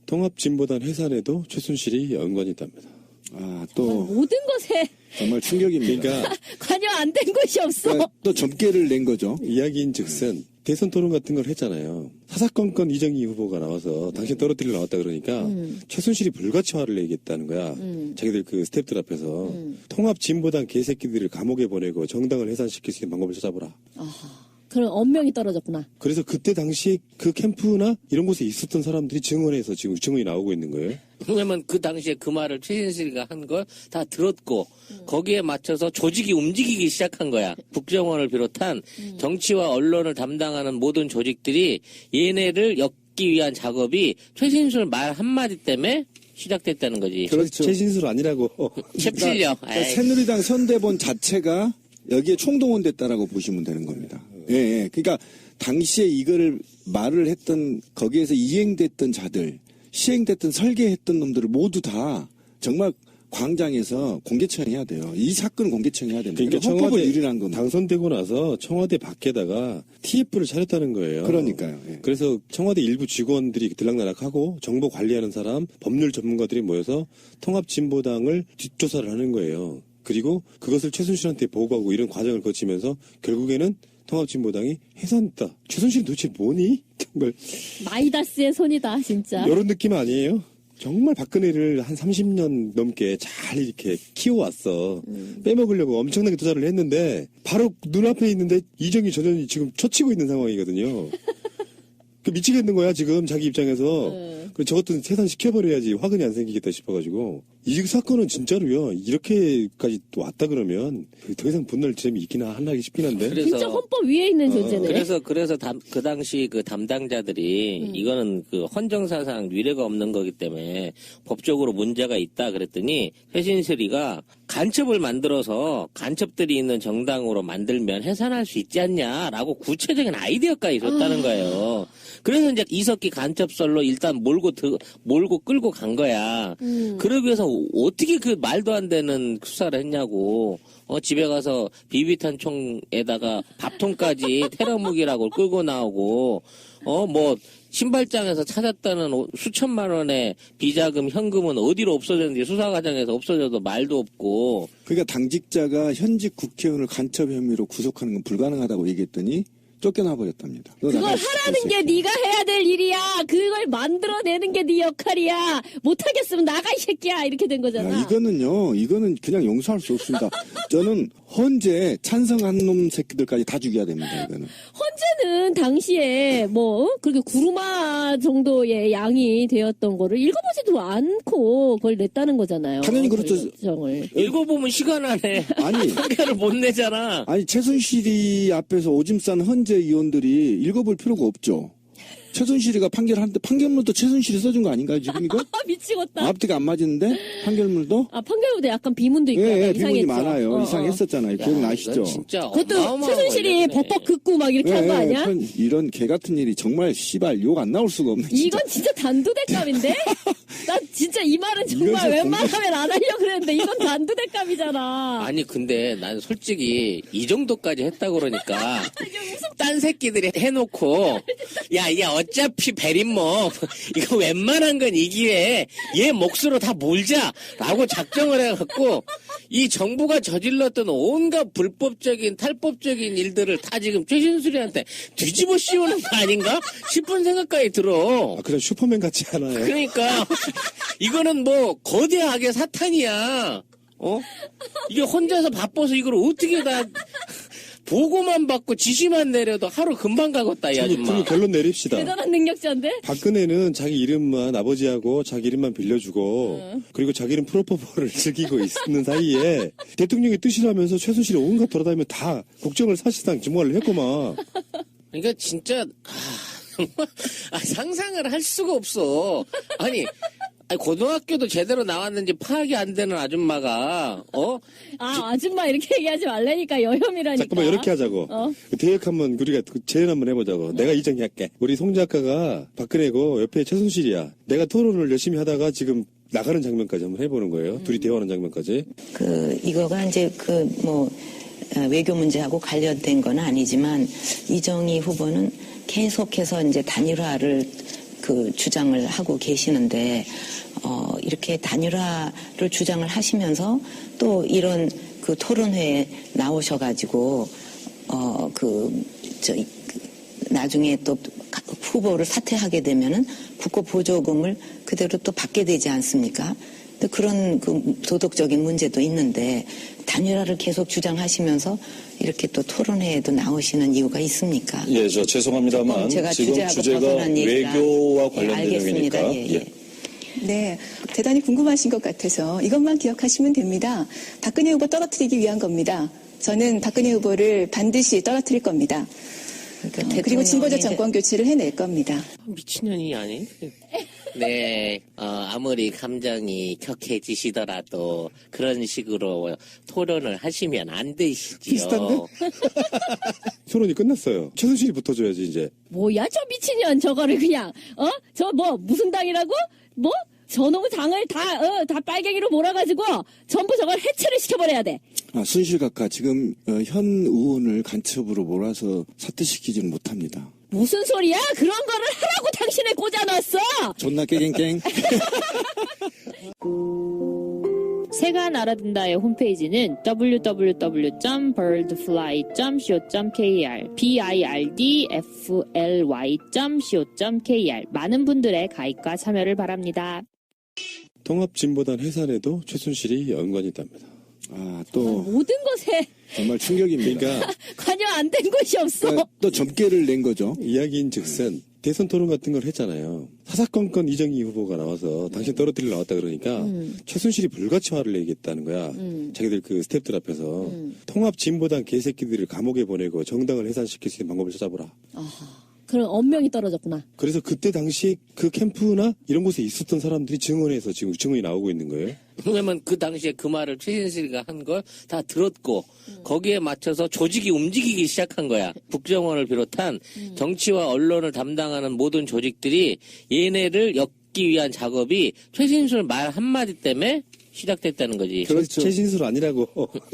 통합진보당 해산에도 최순실이 연관이 있답니다. 또 모든 것에 정말 충격입니다. 그러니까 관여 안 된 것이 없어. 그러니까 또 점괘를 낸 거죠. 이야기인즉슨 대선 토론 같은 걸 했잖아요. 사사건건 이정희 후보가 나와서 당신 떨어뜨리려 나왔다 그러니까 최순실이 불가치화를 얘기했다는 거야. 자기들 그 스태프들 앞에서 통합진보당 개새끼들을 감옥에 보내고 정당을 해산시킬 수 있는 방법을 찾아보라. 그런 언명이 떨어졌구나. 그래서 그때 당시 그 캠프나 이런 곳에 있었던 사람들이 증언해서 지금 증언이 나오고 있는 거예요. 왜냐면 그 당시에 그 말을 최신실이가 한 걸 다 들었고 거기에 맞춰서 조직이 움직이기 시작한 거야. 국정원을 비롯한 정치와 언론을 담당하는 모든 조직들이 얘네를 엮기 위한 작업이 최신실 말 한마디 때문에 시작됐다는 거지. 그렇죠. 최신술 아니라고. 캡슐려. 그러니까 새누리당 선대본 자체가 여기에 총동원됐다라고 보시면 되는 겁니다. 예. 그러니까 당시에 이거를 말을 했던 거기에서 이행됐던 자들, 시행됐던 설계했던 놈들을 모두 다 정말 광장에서 공개 처형해야 돼요. 이 사건은 공개 처형해야 됩니다. 그러니까 헌법을 청와대 유린한 겁니다. 당선되고 나서 청와대 밖에다가 TF를 차렸다는 거예요. 그러니까요. 예. 그래서 청와대 일부 직원들이 들락날락하고 정보 관리하는 사람, 법률 전문가들이 모여서 통합진보당을 뒷조사를 하는 거예요. 그리고 그것을 최순실한테 보고하고 이런 과정을 거치면서 결국에는 통합진보당이 해산했다. 최순실이 도대체 뭐니? 정말 마이다스의 손이다, 진짜. 이런 느낌 아니에요? 정말 박근혜를 한 30년 넘게 잘 이렇게 키워왔어. 빼먹으려고 엄청나게 투자를 했는데 바로 눈앞에 있는데 이정희 전 의원이 지금 처치고 있는 상황이거든요. 그 미치겠는 거야 지금 자기 입장에서. 그리고 저것도 해산시켜버려야지 화근이 안 생기겠다 싶어가지고. 이 사건은 진짜로요. 이렇게까지 또 왔다 그러면 더 이상 분노할 점이 있긴 하나 싶긴 한데. 그래서 진짜 헌법 위에 있는 존재네. 그래서 그 당시 그 담당자들이 이거는 그 헌정사상 위례가 없는 거기 때문에 법적으로 문제가 있다 그랬더니 최신실이가 간첩을 만들어서 간첩들이 있는 정당으로 만들면 해산할 수 있지 않냐라고 구체적인 아이디어까지 줬다는 거예요. 그래서 이제 이석기 간첩설로 일단 몰고 끌고 간 거야. 그러기 위해서 어떻게 그 말도 안 되는 수사를 했냐고. 집에 가서 비비탄 총에다가 밥통까지 테러 무기라고 끌고 나오고, 신발장에서 찾았다는 수천만 원의 비자금, 현금은 어디로 없어졌는지 수사 과정에서 없어져도 말도 없고. 그러니까 당직자가 현직 국회의원을 간첩 혐의로 구속하는 건 불가능하다고 얘기했더니 쫓겨나 버렸답니다. 그걸 하라는 게 네가 해야 될 일이야. 그걸 만들어내는 게 네 역할이야. 못하겠으면 나가 이 새끼야. 이렇게 된 거잖아. 이거는 그냥 용서할 수 없습니다. 저는 헌재 찬성한 놈 새끼들까지 다 죽여야 됩니다. 이거는. 헌재는 당시에 그렇게 구루마 정도의 양이 되었던 거를 읽어보지도 않고 그걸 냈다는 거잖아요. 당연히 그렇죠. 결정을. 읽어보면 시간 안에 아니 판결을 못 내잖아. 아니 최순실이 앞에서 오줌 싼 헌재 의원들이 읽어볼 필요가 없죠. 최순실이가 판결하는데 판결문도 최순실이 써준 거 아닌가요 지금 이거? 미치겠다. 앞뒤가 안 맞는데 판결문도? 판결문에 약간 비문도 있고 예, 약간 비문이 이상했죠. 많아요. 이상했었잖아요. 기억나시죠? 진짜 그것도 어마어마한 최순실이 걸렸네. 법법 긋고 막 이렇게 한 거 아니야? 이런 개 같은 일이 정말 씨발 욕 안 나올 수가 없네. 진짜. 이건 진짜 단두대감인데? 나 진짜 이 말은 정말 이건 진짜 웬만하면 안 하려고 그랬는데 이건 단두대감이잖아. 아니 근데 난 솔직히 이 정도까지 했다 그러니까 딴 새끼들이 해놓고 야 어차피 베린뭐 이거 웬만한 건 이 기회에 얘 몫으로 다 몰자라고 작정을 해갖고 이 정부가 저질렀던 온갖 불법적인 탈법적인 일들을 다 지금 최신수리한테 뒤집어 씌우는 거 아닌가 싶은 생각까지 들어. 그래 슈퍼맨 같지 않아요? 그러니까 이거는 거대하게 사탄이야. 이게 혼자서 바빠서 이걸 어떻게 다 보고만 받고 지시만 내려도 하루 금방 가겠다 이 아줌마. 그럼 결론 내립시다. 대단한 능력자인데? 박근혜는 자기 이름만 아버지하고 자기 이름만 빌려주고 그리고 자기는 프로포폴을 즐기고 있는 사이에 대통령의 뜻이라면서 최순실이 온갖 돌아다니면 다 국정을 사실상 증오를 했구만. 그러니까 진짜 상상을 할 수가 없어. 아니 고등학교도 제대로 나왔는지 파악이 안 되는 아줌마가 아줌마 이렇게 얘기하지 말라니까 여혐이라니까. 잠깐만 이렇게 하자고. 대역 한번 우리가 재연 한번 해보자고. 내가 이정희 할게. 우리 송 작가가 박근혜고 옆에 최순실이야. 내가 토론을 열심히 하다가 지금 나가는 장면까지 한번 해보는 거예요. 둘이 대화하는 장면까지. 이거가 이제 외교 문제하고 관련된 건 아니지만 이정희 후보는 계속해서 이제 단일화를 그 주장을 하고 계시는데 이렇게 단일화를 주장을 하시면서 또 이런 그 토론회에 나오셔가지고 나중에 또 후보를 사퇴하게 되면은 국고 보조금을 그대로 또 받게 되지 않습니까? 또 그런 그 도덕적인 문제도 있는데 단일화를 계속 주장하시면서 이렇게 또 토론회에도 나오시는 이유가 있습니까? 예, 저 죄송합니다만 제가 지금 주제하고 주제가 벗어난 얘기라. 외교와 예, 관련된 알겠습니다. 내용이니까. 예. 네, 대단히 궁금하신 것 같아서 이것만 기억하시면 됩니다. 박근혜 후보 떨어뜨리기 위한 겁니다. 저는 박근혜 후보를 반드시 떨어뜨릴 겁니다. 그러니까 그리고 진보적 대통령이 정권 교체를 해낼 겁니다. 미친년이 아니? 네, 아무리 감정이 격해지시더라도 그런 식으로 토론을 하시면 안 되시지요. 비슷한데? 토론이 끝났어요. 최순실이 붙어줘야지 이제. 뭐야 저 미친년 저거를 그냥 저 뭐 무슨 당이라고? 뭐? 저놈의 당을 다 빨갱이로 몰아가지고 전부 저걸 해체를 시켜버려야 돼. 순실 각하 지금 현 의원을 간첩으로 몰아서 사퇴시키지는 못합니다. 무슨 소리야? 그런 거를 하라고 당신을 꽂아놨어. 존나 깨갱깽. 새가 날아든다의 홈페이지는 www.birdfly.co.kr birdfly.co.kr 많은 분들의 가입과 참여를 바랍니다. 통합진보단 해산에도 최순실이 연관이 있답니다. 또 모든 것에 정말 충격입니다. 그러니까 관여 안 된 곳이 없어. 그러니까 또 점괘를 낸 거죠. 이야기인즉슨 대선 토론 같은 걸 했잖아요. 사사건건 이정희 후보가 나와서 당신 떨어뜨리려 나왔다 그러니까 최순실이 불가치화를 얘기했다는 거야. 자기들 그 스태프들 앞에서 통합진보당 개새끼들을 감옥에 보내고 정당을 해산시킬 수 있는 방법을 찾아보라. 그런 언명이 떨어졌구나. 그래서 그때 당시 그 캠프나 이런 곳에 있었던 사람들이 증언해서 지금 증언이 나오고 있는 거예요. 왜냐면 그 당시에 그 말을 최진실이가 한 걸 다 들었고 거기에 맞춰서 조직이 움직이기 시작한 거야. 국정원을 비롯한 정치와 언론을 담당하는 모든 조직들이 얘네를 엮기 위한 작업이 최진실 말 한마디 때문에 시작됐다는 거지. 그렇죠. 최신술 아니라고.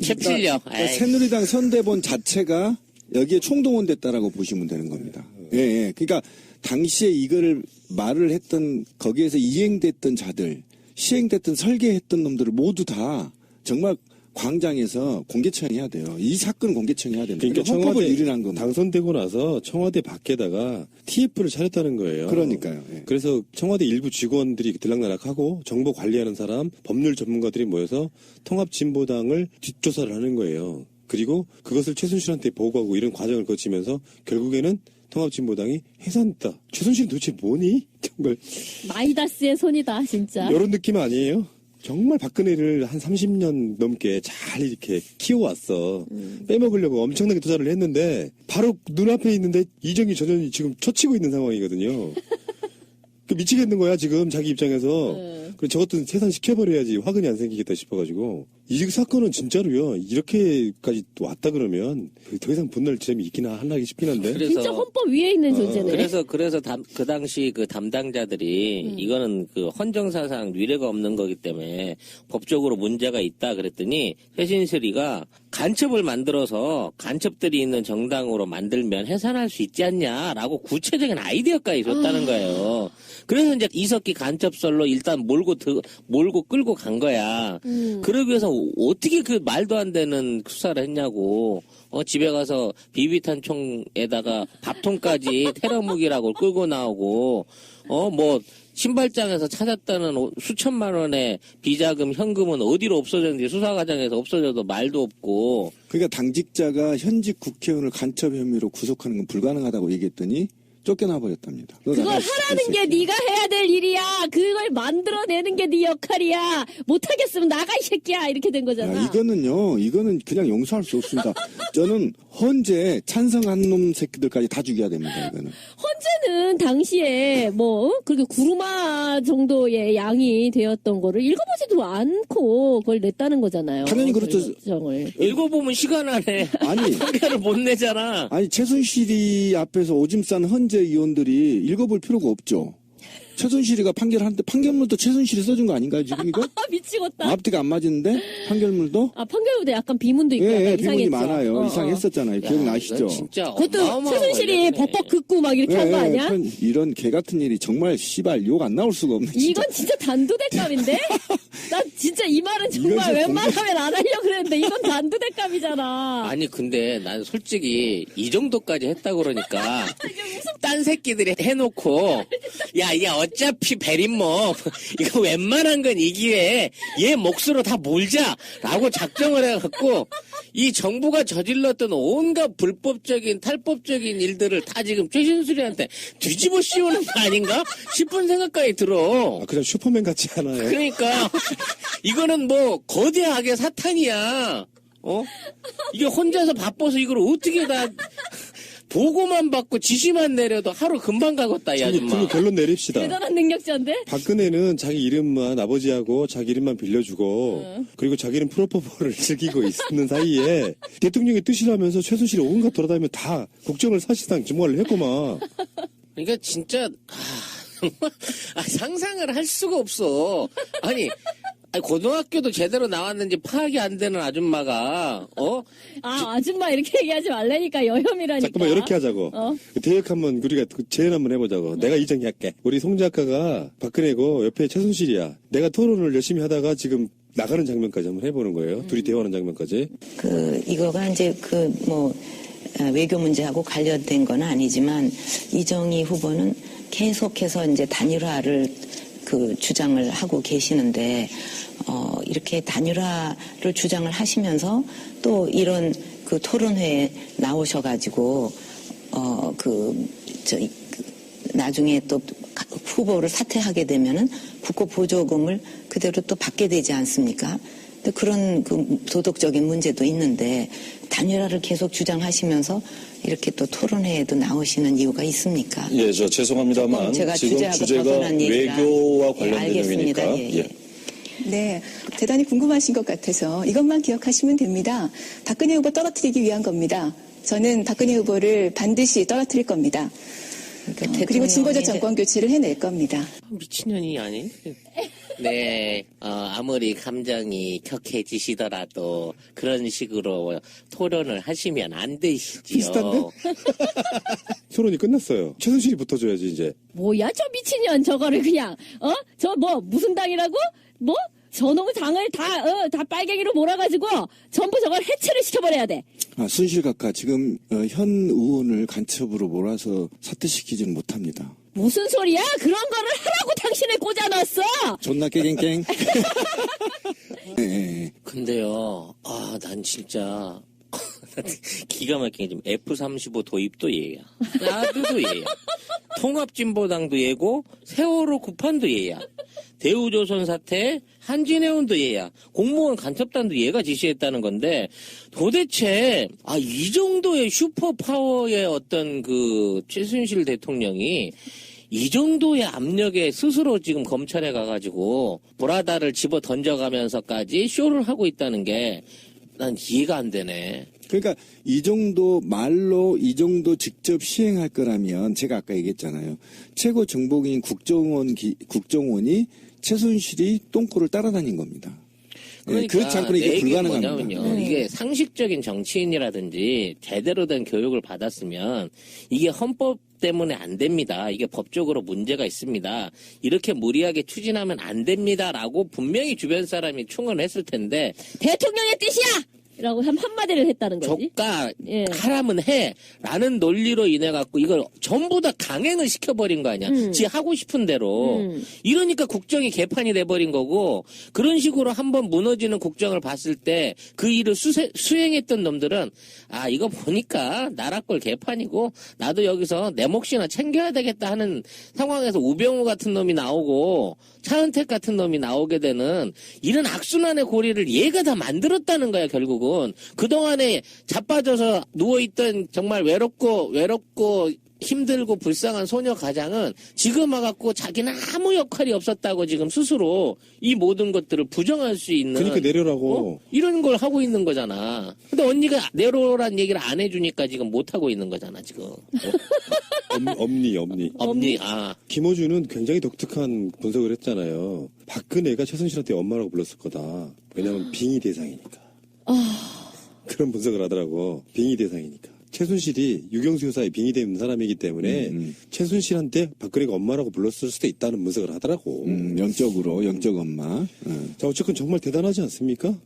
캡틀려. 그러니까 새누리당 선대본 자체가 여기에 총동원됐다라고 보시면 되는 겁니다. 예. 그러니까 당시에 이거를 말을 했던 거기에서 이행됐던 자들, 시행됐던 설계했던 놈들을 모두 다 정말 광장에서 공개 처형해야 돼요. 이 사건은 공개 처형해야 됩니다. 그러니까 헌법을 청와대 유린한 겁니다. 당선되고 나서 청와대 밖에다가 TF를 차렸다는 거예요. 그러니까요. 예. 그래서 청와대 일부 직원들이 들락날락하고 정보 관리하는 사람, 법률 전문가들이 모여서 통합진보당을 뒷조사를 하는 거예요. 그리고 그것을 최순실한테 보고하고 이런 과정을 거치면서 결국에는 통합진보당이 해산했다. 최순실은 도대체 뭐니? 정말 마이다스의 손이다 진짜. 이런 느낌 아니에요? 정말 박근혜를 한 30년 넘게 잘 이렇게 키워왔어. 빼먹으려고 엄청나게 투자를 했는데 바로 눈앞에 있는데 이정희 전 의원이 지금 처치고 있는 상황이거든요. 그 미치겠는 거야 지금 자기 입장에서. 그래서 저것도 해산시켜버려야지 화근이 안 생기겠다 싶어가지고 이 사건은 진짜로요. 이렇게까지 왔다 그러면 더 이상 분노할 점이 있긴 하나 싶긴 한데. 진짜 헌법 위에 있는 존재네. 그래서 그 당시 그 담당자들이 이거는 그 헌정사상 위례가 없는 거기 때문에 법적으로 문제가 있다 그랬더니 최신슬이가 간첩을 만들어서 간첩들이 있는 정당으로 만들면 해산할 수 있지 않냐라고 구체적인 아이디어까지 줬다는 거예요. 그래서 이제 이석기 간첩설로 일단 몰고 끌고 간 거야. 그러기 위해서 어떻게 그 말도 안 되는 수사를 했냐고. 집에 가서 비비탄 총에다가 밥통까지 테러 무기라고 끌고 나오고, 뭐, 신발장에서 찾았다는 수천만 원의 비자금, 현금은 어디로 없어졌는지 수사 과정에서 없어져도 말도 없고. 그러니까 당직자가 현직 국회의원을 간첩 혐의로 구속하는 건 불가능하다고 얘기했더니 쫓겨나 버렸답니다. 그걸 하라는 게 네가 해야 될 일이야. 그걸 만들어내는 게 네 역할이야. 못하겠으면 나가 이 새끼야. 이렇게 된 거잖아. 이거는 그냥 용서할 수 없습니다. 저는 헌재 찬성한 놈 새끼들까지 다 죽여야 됩니다. 이거는. 헌재는 당시에 그렇게 구루마 정도의 양이 되었던 거를 읽어보지도 않고 그걸 냈다는 거잖아요. 당연히 그렇죠. 결정을. 읽어보면 시간 안에 아니 판결을 못 내잖아. 아니 최순실이 앞에서 오줌 싼 헌재 의원들이 읽어볼 필요가 없죠. 최순실이가 판결하는데 판결문도 최순실이 써준 거 아닌가요, 지금 이거? 미치겠다. 앞뒤가 안 맞는데 판결문도? 아, 판결문에 약간 비문도 있고 예, 약간 예, 비문이 이상했죠. 많아요. 이상했었잖아요. 기억나시죠? 이건 진짜 그것도 어마어마한 최순실이 관련이네. 벅벅 긋고 막 이렇게 한 거 아니야? 이런 개 같은 일이 정말 씨발 욕 안 나올 수가 없네. 진짜. 이건 진짜 단두대감인데? 나 진짜 이 말은 정말 이건 진짜 웬만하면 안 하려고 그랬는데 이건 단두대감이잖아. 아니 근데 난 솔직히 이 정도까지 했다 그러니까 딴 새끼들이 해놓고 야 이게 어차피 베린몸 이거 웬만한 건 이 기회에 얘 몫으로 다 몰자라고 작정을 해갖고 이 정부가 저질렀던 온갖 불법적인 탈법적인 일들을 다 지금 최신수리한테 뒤집어 씌우는 거 아닌가 싶은 생각까지 들어. 아, 그냥 슈퍼맨 같지 않아요? 그러니까 이거는 뭐 거대하게 사탄이야. 어? 이게 혼자서 바빠서 이걸 어떻게 다 보고만 받고 지시만 내려도 하루 금방 가겠다 이 아줌마. 그럼 결론 내립시다. 대단한 능력자인데? 박근혜는 자기 이름만 아버지하고 자기 이름만 빌려주고 그리고 자기는 프로포폴을 즐기고 있는 사이에 대통령의 뜻이라면서 최순실이 온갖 돌아다니며 다 국정을 사실상 주목을 했구만. 그러니까 진짜 상상을 할 수가 없어. 아니 고등학교도 제대로 나왔는지 파악이 안 되는 아줌마가 아줌마 이렇게 얘기하지 말라니까 여혐이라니까. 잠깐만 이렇게 하자고. 대역 한번 우리가 재연 한번 해보자고. 내가 이정할게. 우리 송 작가가 박근혜고 옆에 최순실이야. 내가 토론을 열심히 하다가 지금 나가는 장면까지 한번 해보는 거예요. 둘이 대화하는 장면까지. 이거가 이제 외교 문제하고 관련된 건 아니지만 이정희 후보는 계속해서 이제 단일화를 주장을 하고 계시는데 이렇게 단일화를 주장을 하시면서 또 이런 토론회에 나오셔가지고 나중에 또 후보를 사퇴하게 되면은 국고 보조금을 그대로 또 받게 되지 않습니까? 근데 그런 도덕적인 문제도 있는데 단일화를 계속 주장하시면서 이렇게 또 토론회에도 나오시는 이유가 있습니까? 예, 저 죄송합니다만 제가 지금 주제하고 주제가 벗어난 얘기라. 외교와 관련된 알겠습니다. 내용이니까. 예. 네, 대단히 궁금하신 것 같아서 이것만 기억하시면 됩니다. 박근혜 후보 떨어뜨리기 위한 겁니다. 저는 박근혜 후보를 반드시 떨어뜨릴 겁니다. 그리고 진보적 정권 교체를 해낼 겁니다. 미친년이 아니? 네, 아무리 감정이 격해지시더라도 그런 식으로 토론을 하시면 안 되시지요. 비슷한데? 토론이 끝났어요. 최순실이 붙어줘야지 이제. 뭐야 저 미친년 저거를 그냥 저 뭐 무슨 당이라고? 뭐? 저놈의 당을 다 빨갱이로 몰아가지고 전부 저걸 해체를 시켜버려야 돼. 순실 각하 지금 현 의원을 간첩으로 몰아서 사퇴시키지는 못합니다. 무슨 소리야? 그런 거를 하라고 당신을 꽂아놨어. 존나 깨갱깽. 네. 근데요, 난 진짜 기가 막히게 지금 F-35 도입도 얘야. 나도 얘야. 통합진보당도 얘고 세월호 구판도 얘야. 대우조선 사태, 한진해운도 얘야. 공무원 간첩단도 얘가 지시했다는 건데 도대체 이 정도의 슈퍼파워의 어떤 최순실 대통령이 이 정도의 압력에 스스로 지금 검찰에 가가지고 브라다를 집어 던져가면서까지 쇼를 하고 있다는 게 난 이해가 안 되네. 그러니까 이 정도 말로 이 정도 직접 시행할 거라면 제가 아까 얘기했잖아요. 최고 정보기인 국정원이 최순실이 똥꼬를 따라다닌 겁니다. 그러니까 그렇지 않고는 이게 불가능합니다. 뭐냐면요. 이게 상식적인 정치인이라든지 제대로 된 교육을 받았으면 이게 헌법 때문에 안 됩니다. 이게 법적으로 문제가 있습니다. 이렇게 무리하게 추진하면 안 됩니다라고 분명히 주변 사람이 충원을 했을 텐데 대통령의 뜻이야! 라고 한마디를 했다는 거지. 조카 예. 하라면 해 라는 논리로 인해 갖고 이걸 전부 다 강행을 시켜버린 거 아니야. 지 하고 싶은 대로. 이러니까 국정이 개판이 돼버린 거고 그런 식으로 한번 무너지는 국정을 봤을 때 그 일을 수행했던 놈들은 이거 보니까 나라 꼴 개판이고 나도 여기서 내 몫이나 챙겨야 되겠다 하는 상황에서 우병우 같은 놈이 나오고 차은택 같은 놈이 나오게 되는 이런 악순환의 고리를 얘가 다 만들었다는 거야 결국은. 그동안에 자빠져서 누워있던 정말 외롭고 힘들고 불쌍한 소녀 가장은 지금 와갖고 자기는 아무 역할이 없었다고 지금 스스로 이 모든 것들을 부정할 수 있는. 그러니까 내려라고. 이런 걸 하고 있는 거잖아. 근데 언니가 내려란 얘기를 안 해주니까 지금 못 하고 있는 거잖아 지금. 엄니. 엄니, 아. 김어준은 굉장히 독특한 분석을 했잖아요. 박근혜가 최순실한테 엄마라고 불렀을 거다. 왜냐하면 빙의 대상이니까. 그런 분석을 하더라고. 빙의 대상이니까. 최순실이 유경수 여사의 빙의된 사람이기 때문에 최순실한테 박근혜가 엄마라고 불렀을 수도 있다는 분석을 하더라고. 영적 엄마. 자, 어쨌건 정말 대단하지 않습니까?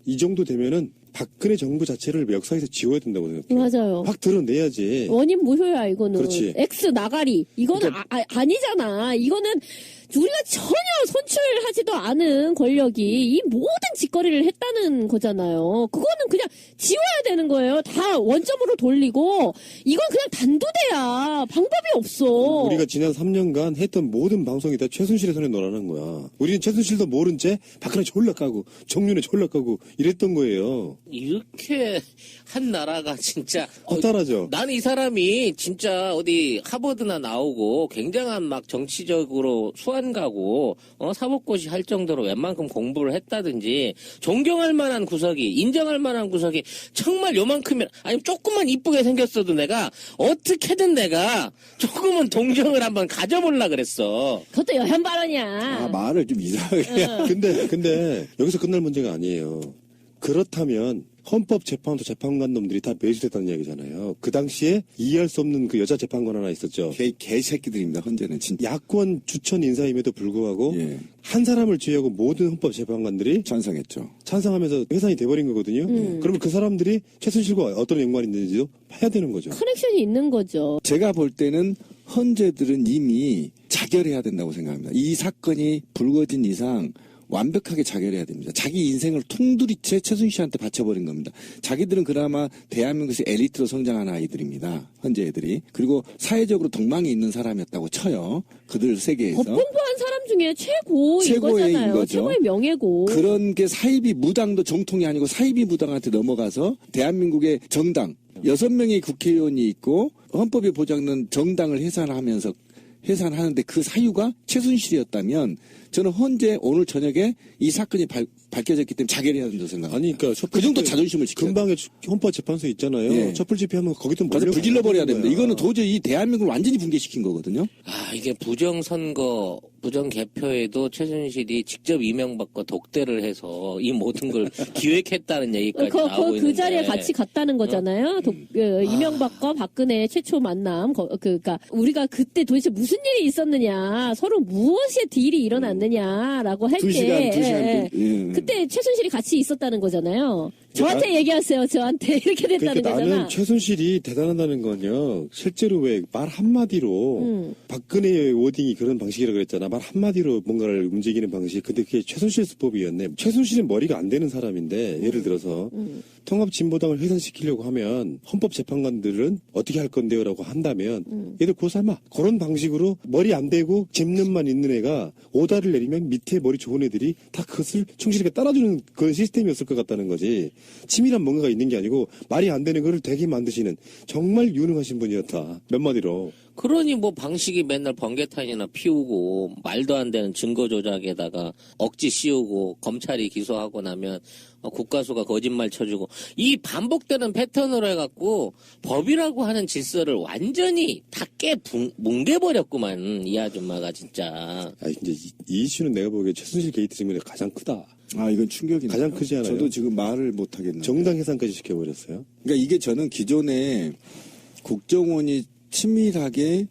이 정도 되면은 박근혜 정부 자체를 역사에서 지워야 된다고 생각해요. 맞아요. 확 드러내야지. 원인 무효야 이거는. 그렇지. X 나가리 이거는 그러니까- 아니잖아. 이거는 우리가 전혀 선출하지도 않은 권력이 이 모든 짓거리를 했다는 거잖아요. 그거는 그냥 지워야 되는 거예요. 다 원점으로 돌리고 이건 그냥 단두대야. 방법이 없어. 우리가 지난 3년간 했던 모든 방송이 다 최순실의 손에 놀아난 거야. 우리는 최순실도 모른 채 박근혜 졸라 까고 정윤회 졸라 까고 이랬던 거예요. 이렇게 한 나라가 진짜. 허탈하죠. 나는 이 사람이 진짜 어디 하버드나 나오고 굉장한 막 정치적으로 수한 가고 사법고시 할 정도로 웬만큼 공부를 했다든지 존경할 만한 구석이 인정할 만한 구석이 정말 요만큼이나 아니 조금만 이쁘게 생겼어도 내가 어떻게든 내가 조금은 동정을 한번 가져보려 그랬어. 그것도 여현 발언이야. 말을 좀 이상하게. 근데 여기서 끝날 문제가 아니에요. 그렇다면 헌법재판소 재판관 놈들이 다 매수됐다는 이야기잖아요. 그 당시에 이해할 수 없는 그 여자 재판관 하나 있었죠. 개새끼들입니다. 헌재는 진짜. 야권 추천 인사임에도 불구하고 예. 한 사람을 제외하고 모든 헌법재판관들이 찬성했죠. 찬성하면서 해산이 돼버린 거거든요. 그러면 그 사람들이 최순실과 어떤 연관이 있는지도 봐야 되는 거죠. 커넥션이 있는 거죠. 제가 볼 때는 헌재들은 이미 자결해야 된다고 생각합니다. 이 사건이 불거진 이상 완벽하게 자결해야 됩니다. 자기 인생을 통두리째 최순실한테 바쳐버린 겁니다. 자기들은 그나마 대한민국에서 엘리트로 성장한 아이들입니다. 헌재 애들이. 그리고 사회적으로 덕망이 있는 사람이었다고 쳐요. 그들 세계에서. 법 공부한 사람 중에 최고인 최고인 거잖아요. 거죠. 최고의 명예고. 그런 게 사이비 무당도 정통이 아니고 사이비 무당한테 넘어가서 대한민국의 정당 6명의 국회의원이 있고 헌법에 보장된 정당을 해산하는데 그 사유가 최순실이었다면 저는 헌재 오늘 저녁에 이 사건이 밝혀졌기 때문에 자결해야 된다고 생각합니다. 아니, 그러니까 그 정도 자존심을 지켜야 근방에 헌법재판소 있잖아요. 예. 촛불 집회하면 거기도 맞아, 몰려 불질러버려야 됩니다. 거야. 이거는 도저히 이 대한민국을 완전히 붕괴시킨 거거든요. 아, 이게 부정선거, 부정개표에도 최순실이 직접 이명박과 독대를 해서 이 모든 걸 기획했다는 얘기까지 나오고 있는데. 그 자리에 같이 갔다는 거잖아요. 이명박과 박근혜 최초 만남. 그러니까 우리가 그때 도대체 무슨 일이 있었느냐, 서로 무엇의 딜이 일어났느냐라고 할 두 때, 시간. 그때 최순실이 같이 있었다는 거잖아요. 저한테 얘기하세요. 저한테 이렇게 됐다는 그러니까 거잖아. 나는 최순실이 대단하다는 건요. 실제로 왜 말 한마디로 박근혜의 워딩이 그런 방식이라고 그랬잖아. 말 한마디로 뭔가를 움직이는 방식. 근데 그게 최순실 수법이었네. 최순실은 머리가 안 되는 사람인데 예를 들어서 통합진보당을 해산시키려고 하면 헌법재판관들은 어떻게 할 건데요라고 한다면 얘들 고삼아 그런 방식으로 머리 안 되고 짚는만 있는 애가 오다를 내리면 밑에 머리 좋은 애들이 다 그것을 충실하게 따라주는 그런 시스템이었을 것 같다는 거지. 치밀한 뭔가가 있는 게 아니고 말이 안 되는 거를 되게 만드시는 정말 유능하신 분이었다. 몇 마디로. 그러니 뭐 방식이 맨날 번개탄이나 피우고 말도 안 되는 증거 조작에다가 억지 씌우고 검찰이 기소하고 나면 국가수가 거짓말 쳐주고 이 반복되는 패턴으로 해갖고 법이라고 하는 질서를 완전히 다 뭉개버렸구만 이 아줌마가 진짜. 아 이제 이 이슈는 내가 보기에 최순실 게이트 때문에 가장 크다. 이건 충격이네요. 가장 크지 않아요? 저도 지금 말을 못 하겠네요. 정당 해산까지 시켜버렸어요. 그러니까 이게 저는 기존에 국정원이 친밀하게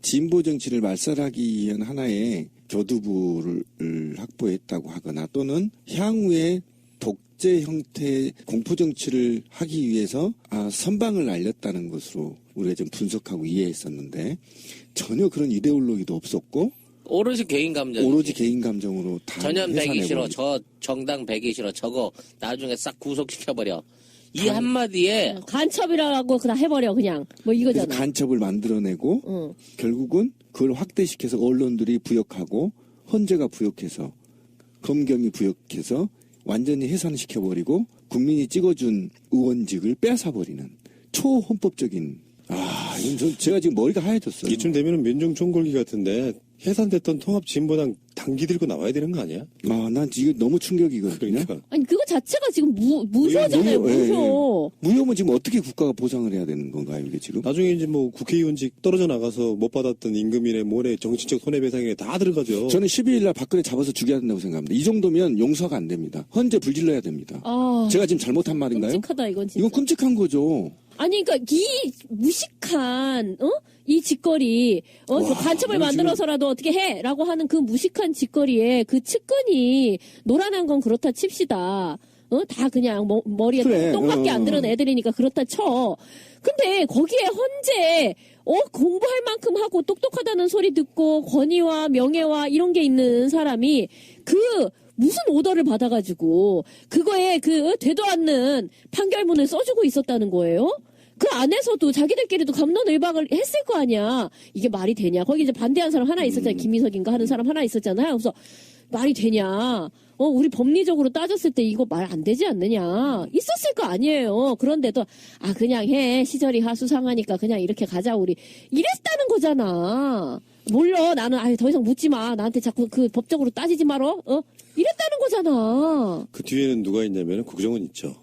진보 정치를 말살하기 위한 하나의 교두부를 확보했다고 하거나 또는 향후에 독재 형태의 공포 정치를 하기 위해서 선방을 날렸다는 것으로 우리가 좀 분석하고 이해했었는데 전혀 그런 이데올로기도 없었고 오로지 개인 감정. 오로지 개인 감정으로 다 전현 배기 싫어. 해산해버린. 저 정당 배기 싫어. 저거 나중에 싹 구속시켜버려. 이 한마디에 간첩이라고 그냥 해버려 그냥 뭐 그래서 이거잖아. 간첩을 만들어내고 결국은 그걸 확대시켜서 언론들이 부역하고 헌재가 부역해서 검경이 부역해서 완전히 해산시켜버리고 국민이 찍어준 의원직을 뺏어버리는 초헌법적인 이건 제가 지금 머리가 하얘졌어요. 이쯤 되면 민중총궐기 같은데 해산됐던 통합진보당 장기 들고 나와야 되는 거 아니야? 아, 난 이게 너무 충격이거든요. 그러니까. 아니 그거 자체가 지금 무효잖아요. 무효, 예, 무효. 무효면 지금 어떻게 국가가 보상을 해야 되는 건가요, 이게 지금? 나중에 이제 뭐 국회의원직 떨어져 나가서 못 받았던 임금이나 뭐래 정치적 손해배상에 다 들어가죠. 저는 12일 날 박근혜 잡아서 죽여야 된다고 생각합니다. 이 정도면 용서가 안 됩니다. 헌재 불질러야 됩니다. 아, 제가 지금 잘못한 말인가요? 끔찍하다 이건 진짜. 이건 끔찍한 거죠. 아니, 그러니까 이 무식한 이 짓거리, 저 간첩을 만들어서라도 어떻게 해라고 하는 그 무식한 짓거리에 그 측근이 노란한 건 그렇다 칩시다. 다 그냥 머리에 그래, 똥밖에 안 들은 애들이니까 그렇다 쳐. 근데 거기에 헌재 공부할 만큼 하고 똑똑하다는 소리 듣고 권위와 명예와 이런 게 있는 사람이 무슨 오더를 받아가지고 그거에 되도 않는 판결문을 써주고 있었다는 거예요? 그 안에서도 자기들끼리도 갑론을박을 했을 거 아니야. 이게 말이 되냐? 거기 이제 반대한 사람 하나 있었잖아요. 김희석인가 하는 사람 하나 있었잖아요. 그래서 말이 되냐? 우리 법리적으로 따졌을 때 이거 말 안 되지 않느냐? 있었을 거 아니에요. 그런데도 그냥 해. 시절이 하수상하니까 그냥 이렇게 가자 우리. 이랬다는 거잖아. 몰라 나는 더 이상 묻지 마. 나한테 자꾸 법적으로 따지지 말어. 이랬다는 거잖아. 그 뒤에는 누가 있냐면 국정원 있죠.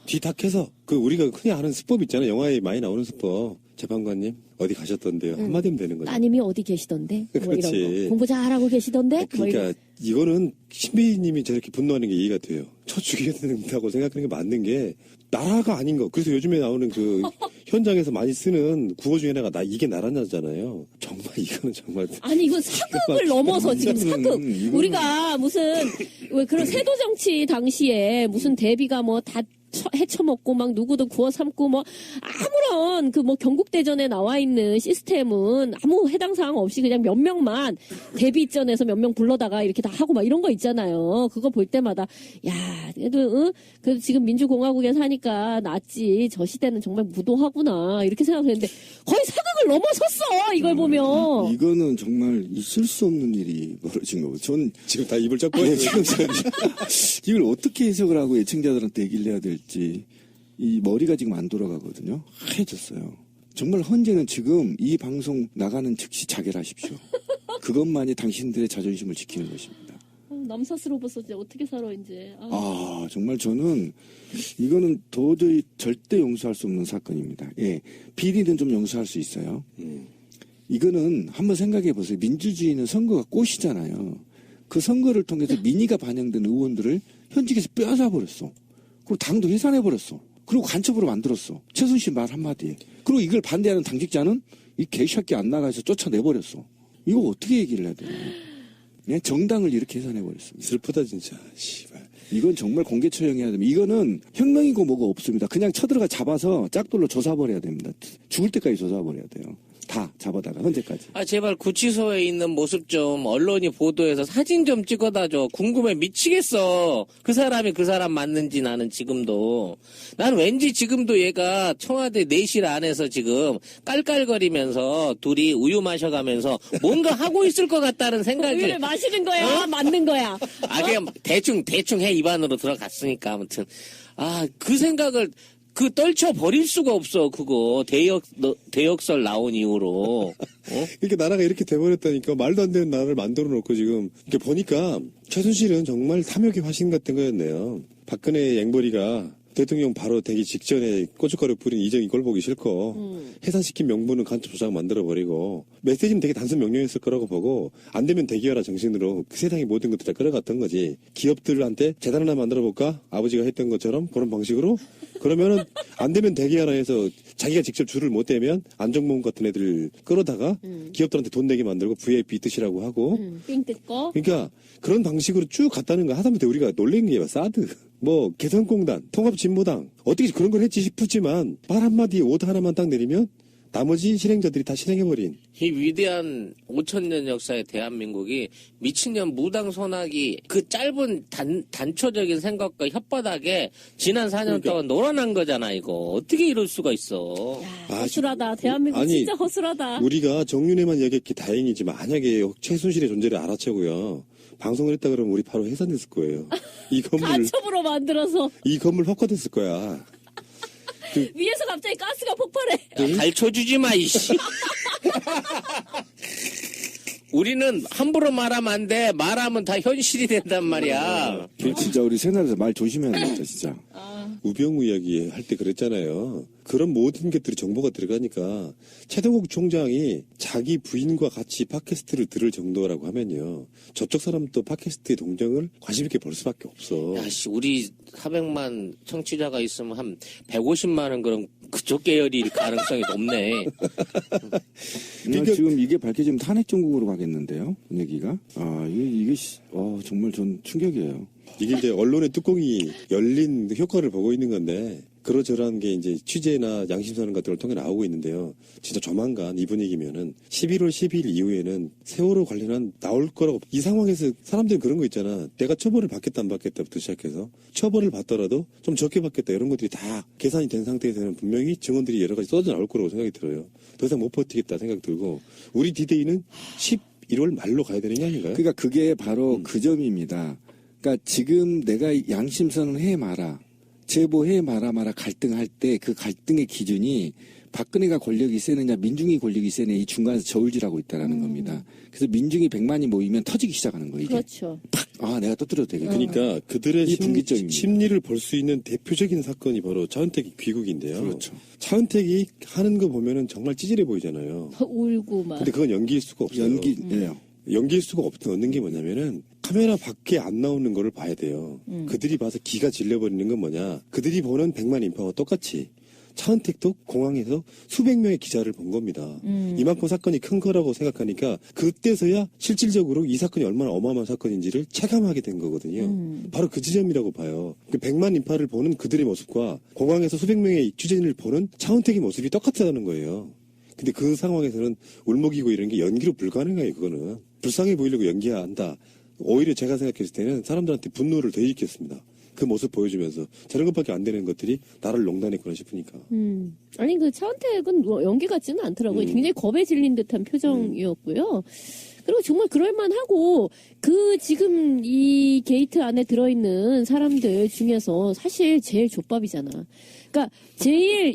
뒤탁해서 우리가 흔히 아는 수법 있잖아요. 영화에 많이 나오는 수법. 재판관님 어디 가셨던데요? 한마디면 되는 거죠. 따님이 어디 계시던데? 뭐 그렇지. 이런 거. 공부 잘하고 계시던데? 뭐 그러니까 이런. 이거는 신비님이 저렇게 분노하는 게 이해가 돼요. 쳐 죽여야 된다고 생각하는 게 맞는 게 나라가 아닌 거. 그래서 요즘에 나오는 현장에서 많이 쓰는 구호 중에 하나가 이게 나라냐잖아요. 정말 이거는 정말 아니 이건 사극을 넘어서 지금 사극. 우리가 무슨 왜 그런 세도 정치 당시에 무슨 대비가 뭐 다 헤쳐먹고 막 누구도 구워 삼고 뭐 아무런 경국대전에 나와 있는 시스템은 아무 해당 사항 없이 그냥 몇 명만 대비 입전해서 몇 명 불러다가 이렇게 다 하고 막 이런 거 있잖아요. 그거 볼 때마다 야 그래도 그래도 지금 민주공화국에 사니까 낫지. 저 시대는 정말 무도하구나 이렇게 생각했는데 거의 사극을 넘어섰어 이걸 보면. 이거는 정말 있을 수 없는 일이 벌어진 거고. 전 지금 다 입을 쩍고 지금 이걸 어떻게 해석을 하고 애청자들한테 얘기를 해야 될지 이 머리가 지금 안 돌아가거든요. 하얘졌어요. 정말 헌재는 지금 이 방송 나가는 즉시 자결하십시오. 그것만이 당신들의 자존심을 지키는 것입니다. 남사스러워서 이제 어떻게 살아 이제. 정말 저는 이거는 도저히 절대 용서할 수 없는 사건입니다. 예, 비리는 좀 용서할 수 있어요. 이거는 한번 생각해 보세요. 민주주의는 선거가 꽃이잖아요. 그 선거를 통해서 민의가 반영된 의원들을 현직에서 빼앗아 버렸어. 그리고 당도 해산해버렸어. 그리고 간첩으로 만들었어. 최순실 말 한마디에. 그리고 이걸 반대하는 당직자는 이 개새끼 안 나가서 쫓아내버렸어. 이거 어떻게 얘기를 해야 되나요? 네? 정당을 이렇게 해산해버렸습니다. 슬프다 진짜. 씨발. 이건 정말 공개 처형해야 됩니다. 이거는 혁명이고 뭐가 없습니다. 그냥 쳐들어가 잡아서 짝돌로 조사버려야 됩니다. 죽을 때까지 조사버려야 돼요. 다 잡아다가 현재까지. 제발 구치소에 있는 모습 좀 언론이 보도해서 사진 좀 찍어다줘. 궁금해 미치겠어. 그 사람이 그 사람 맞는지 나는 지금도. 난 왠지 지금도 얘가 청와대 내실 안에서 지금 깔깔거리면서 둘이 우유 마셔가면서 뭔가 하고 있을 것 같다는 생각이. 우유를 마시는 거야? 맞는 거야? 그냥 대충 해 입안으로 들어갔으니까 아무튼. 그 생각을 떨쳐 버릴 수가 없어. 그거 대역설 나온 이후로. 그러니까 나라가 이렇게 돼버렸다니까. 말도 안 되는 나라를 만들어 놓고 지금 이렇게 보니까 최순실은 정말 탐욕의 화신 같은 거였네요. 박근혜 앵벌이가 대통령 바로 되기 직전에 고춧가루 뿌린 이정이 꼴 보기 싫고 해산시킨 명분은 간첩 조작 만들어버리고 메시지는 되게 단순 명령했을 거라고 보고 안 되면 대기하라 정신으로 그 세상의 모든 것들 다 끌어갔던 거지. 기업들한테 재단 하나 만들어볼까? 아버지가 했던 것처럼 그런 방식으로 그러면은 안 되면 대기하라 해서 자기가 직접 줄을 못 대면 안정범 같은 애들 끌어다가 기업들한테 돈 내게 만들고 VIP 뜻이라고 하고 삥 뜯고. 그러니까 그런 방식으로 쭉 갔다는 거 하다못해 우리가 놀란 게 사드 개성공단, 통합진보당 어떻게 그런 걸 했지 싶었지만 말 한마디에 오더 하나만 딱 내리면 나머지 실행자들이 다 실행해버린 이 위대한 5,000년 역사의 대한민국이 미친년 무당 소나기 그 짧은 단초적인 생각과 혓바닥에 지난 4년 동안 놀아난 거잖아. 이거 어떻게 이럴 수가 있어. 허술하다. 대한민국 진짜 허술하다. 우리가 정윤회만 얘기했기 다행이지 만약에 최순실의 존재를 알아채고요 방송을 했다 그러면 우리 바로 해산됐을 거예요. 이 건물 간첩으로 만들어서 이 건물 헛것됐을 거야. 위에서 갑자기 가스가 폭발해. 가르쳐주지 마 이씨. 우리는 함부로 말하면 안 돼. 말하면 다 현실이 된단 말이야. 진짜 우리 새날에서 말 조심해야겠다, 진짜. 우병우 이야기 할 때 그랬잖아요. 그런 모든 것들이 정보가 들어가니까 최동욱 총장이 자기 부인과 같이 팟캐스트를 들을 정도라고 하면요. 저쪽 사람도 팟캐스트의 동정을 관심 있게 볼 수밖에 없어. 야씨, 우리 400만 청취자가 있으면 한 150만은 그럼 그쪽 계열일 가능성이 높네. 그러니까 지금 이게 밝혀지면 탄핵 정국으로 가겠는데요, 분위기가. 이게 정말 전 충격이에요. 이게 이제 언론의 뚜껑이 열린 효과를 보고 있는 건데 그러저러한 게 이제 취재나 양심선언 같은 걸 통해 나오고 있는데요. 진짜 조만간 이 분위기면은 11월 12일 이후에는 세월호 관련한 나올 거라고 이 상황에서 사람들이 그런 거 있잖아. 내가 처벌을 받겠다 안 받겠다부터 시작해서 처벌을 받더라도 좀 적게 받겠다 이런 것들이 다 계산이 된 상태에서는 분명히 증언들이 여러 가지 쏟아져 나올 거라고 생각이 들어요. 더 이상 못 버티겠다 생각 들고 우리 디데이는 11월 말로 가야 되는 게 아닌가요? 그러니까 그게 바로 그 점입니다. 그러니까 지금 내가 양심선언 해 마라, 제보해 마라 갈등할 때 그 갈등의 기준이 박근혜가 권력이 세느냐 민중이 권력이 세느냐 이 중간에서 저울질하고 있다라는 겁니다. 그래서 민중이 100만이 모이면 터지기 시작하는 거예요. 이게. 그렇죠. 내가 터뜨려도 되겠다. 그러니까 그들의 이 분기점입니다. 심리를 볼 수 있는 대표적인 사건이 바로 차은택 귀국인데요. 그렇죠. 차은택이 하는 거 보면은 정말 찌질해 보이잖아요. 울고 막. 근데 그건 연기일 수가 없어요. 연기일 수가 없는 게 뭐냐면은 카메라 밖에 안 나오는 거를 봐야 돼요. 그들이 봐서 기가 질려버리는 건 뭐냐. 그들이 보는 100만 인파와 똑같이 차은택도 공항에서 수백 명의 기자를 본 겁니다. 이만큼 사건이 큰 거라고 생각하니까 그때서야 실질적으로 이 사건이 얼마나 어마어마한 사건인지를 체감하게 된 거거든요. 바로 그 지점이라고 봐요. 그 100만 인파를 보는 그들의 모습과 공항에서 수백 명의 취재진을 보는 차은택의 모습이 똑같다는 거예요. 근데 그 상황에서는 울먹이고 이런 게 연기로 불가능해요. 그거는 불쌍해 보이려고 연기해야 한다. 오히려 제가 생각했을 때는 사람들한테 분노를 더 일으켰습니다. 그 모습 보여주면서 저런 것밖에 안 되는 것들이 나를 농단했구나 싶으니까. 아니 그 차은택은 뭐 연기 같지는 않더라고요. 굉장히 겁에 질린 듯한 표정이었고요. 그리고 정말 그럴만하고 그 지금 이 게이트 안에 들어있는 사람들 중에서 사실 제일 족밥이잖아. 그러니까 제일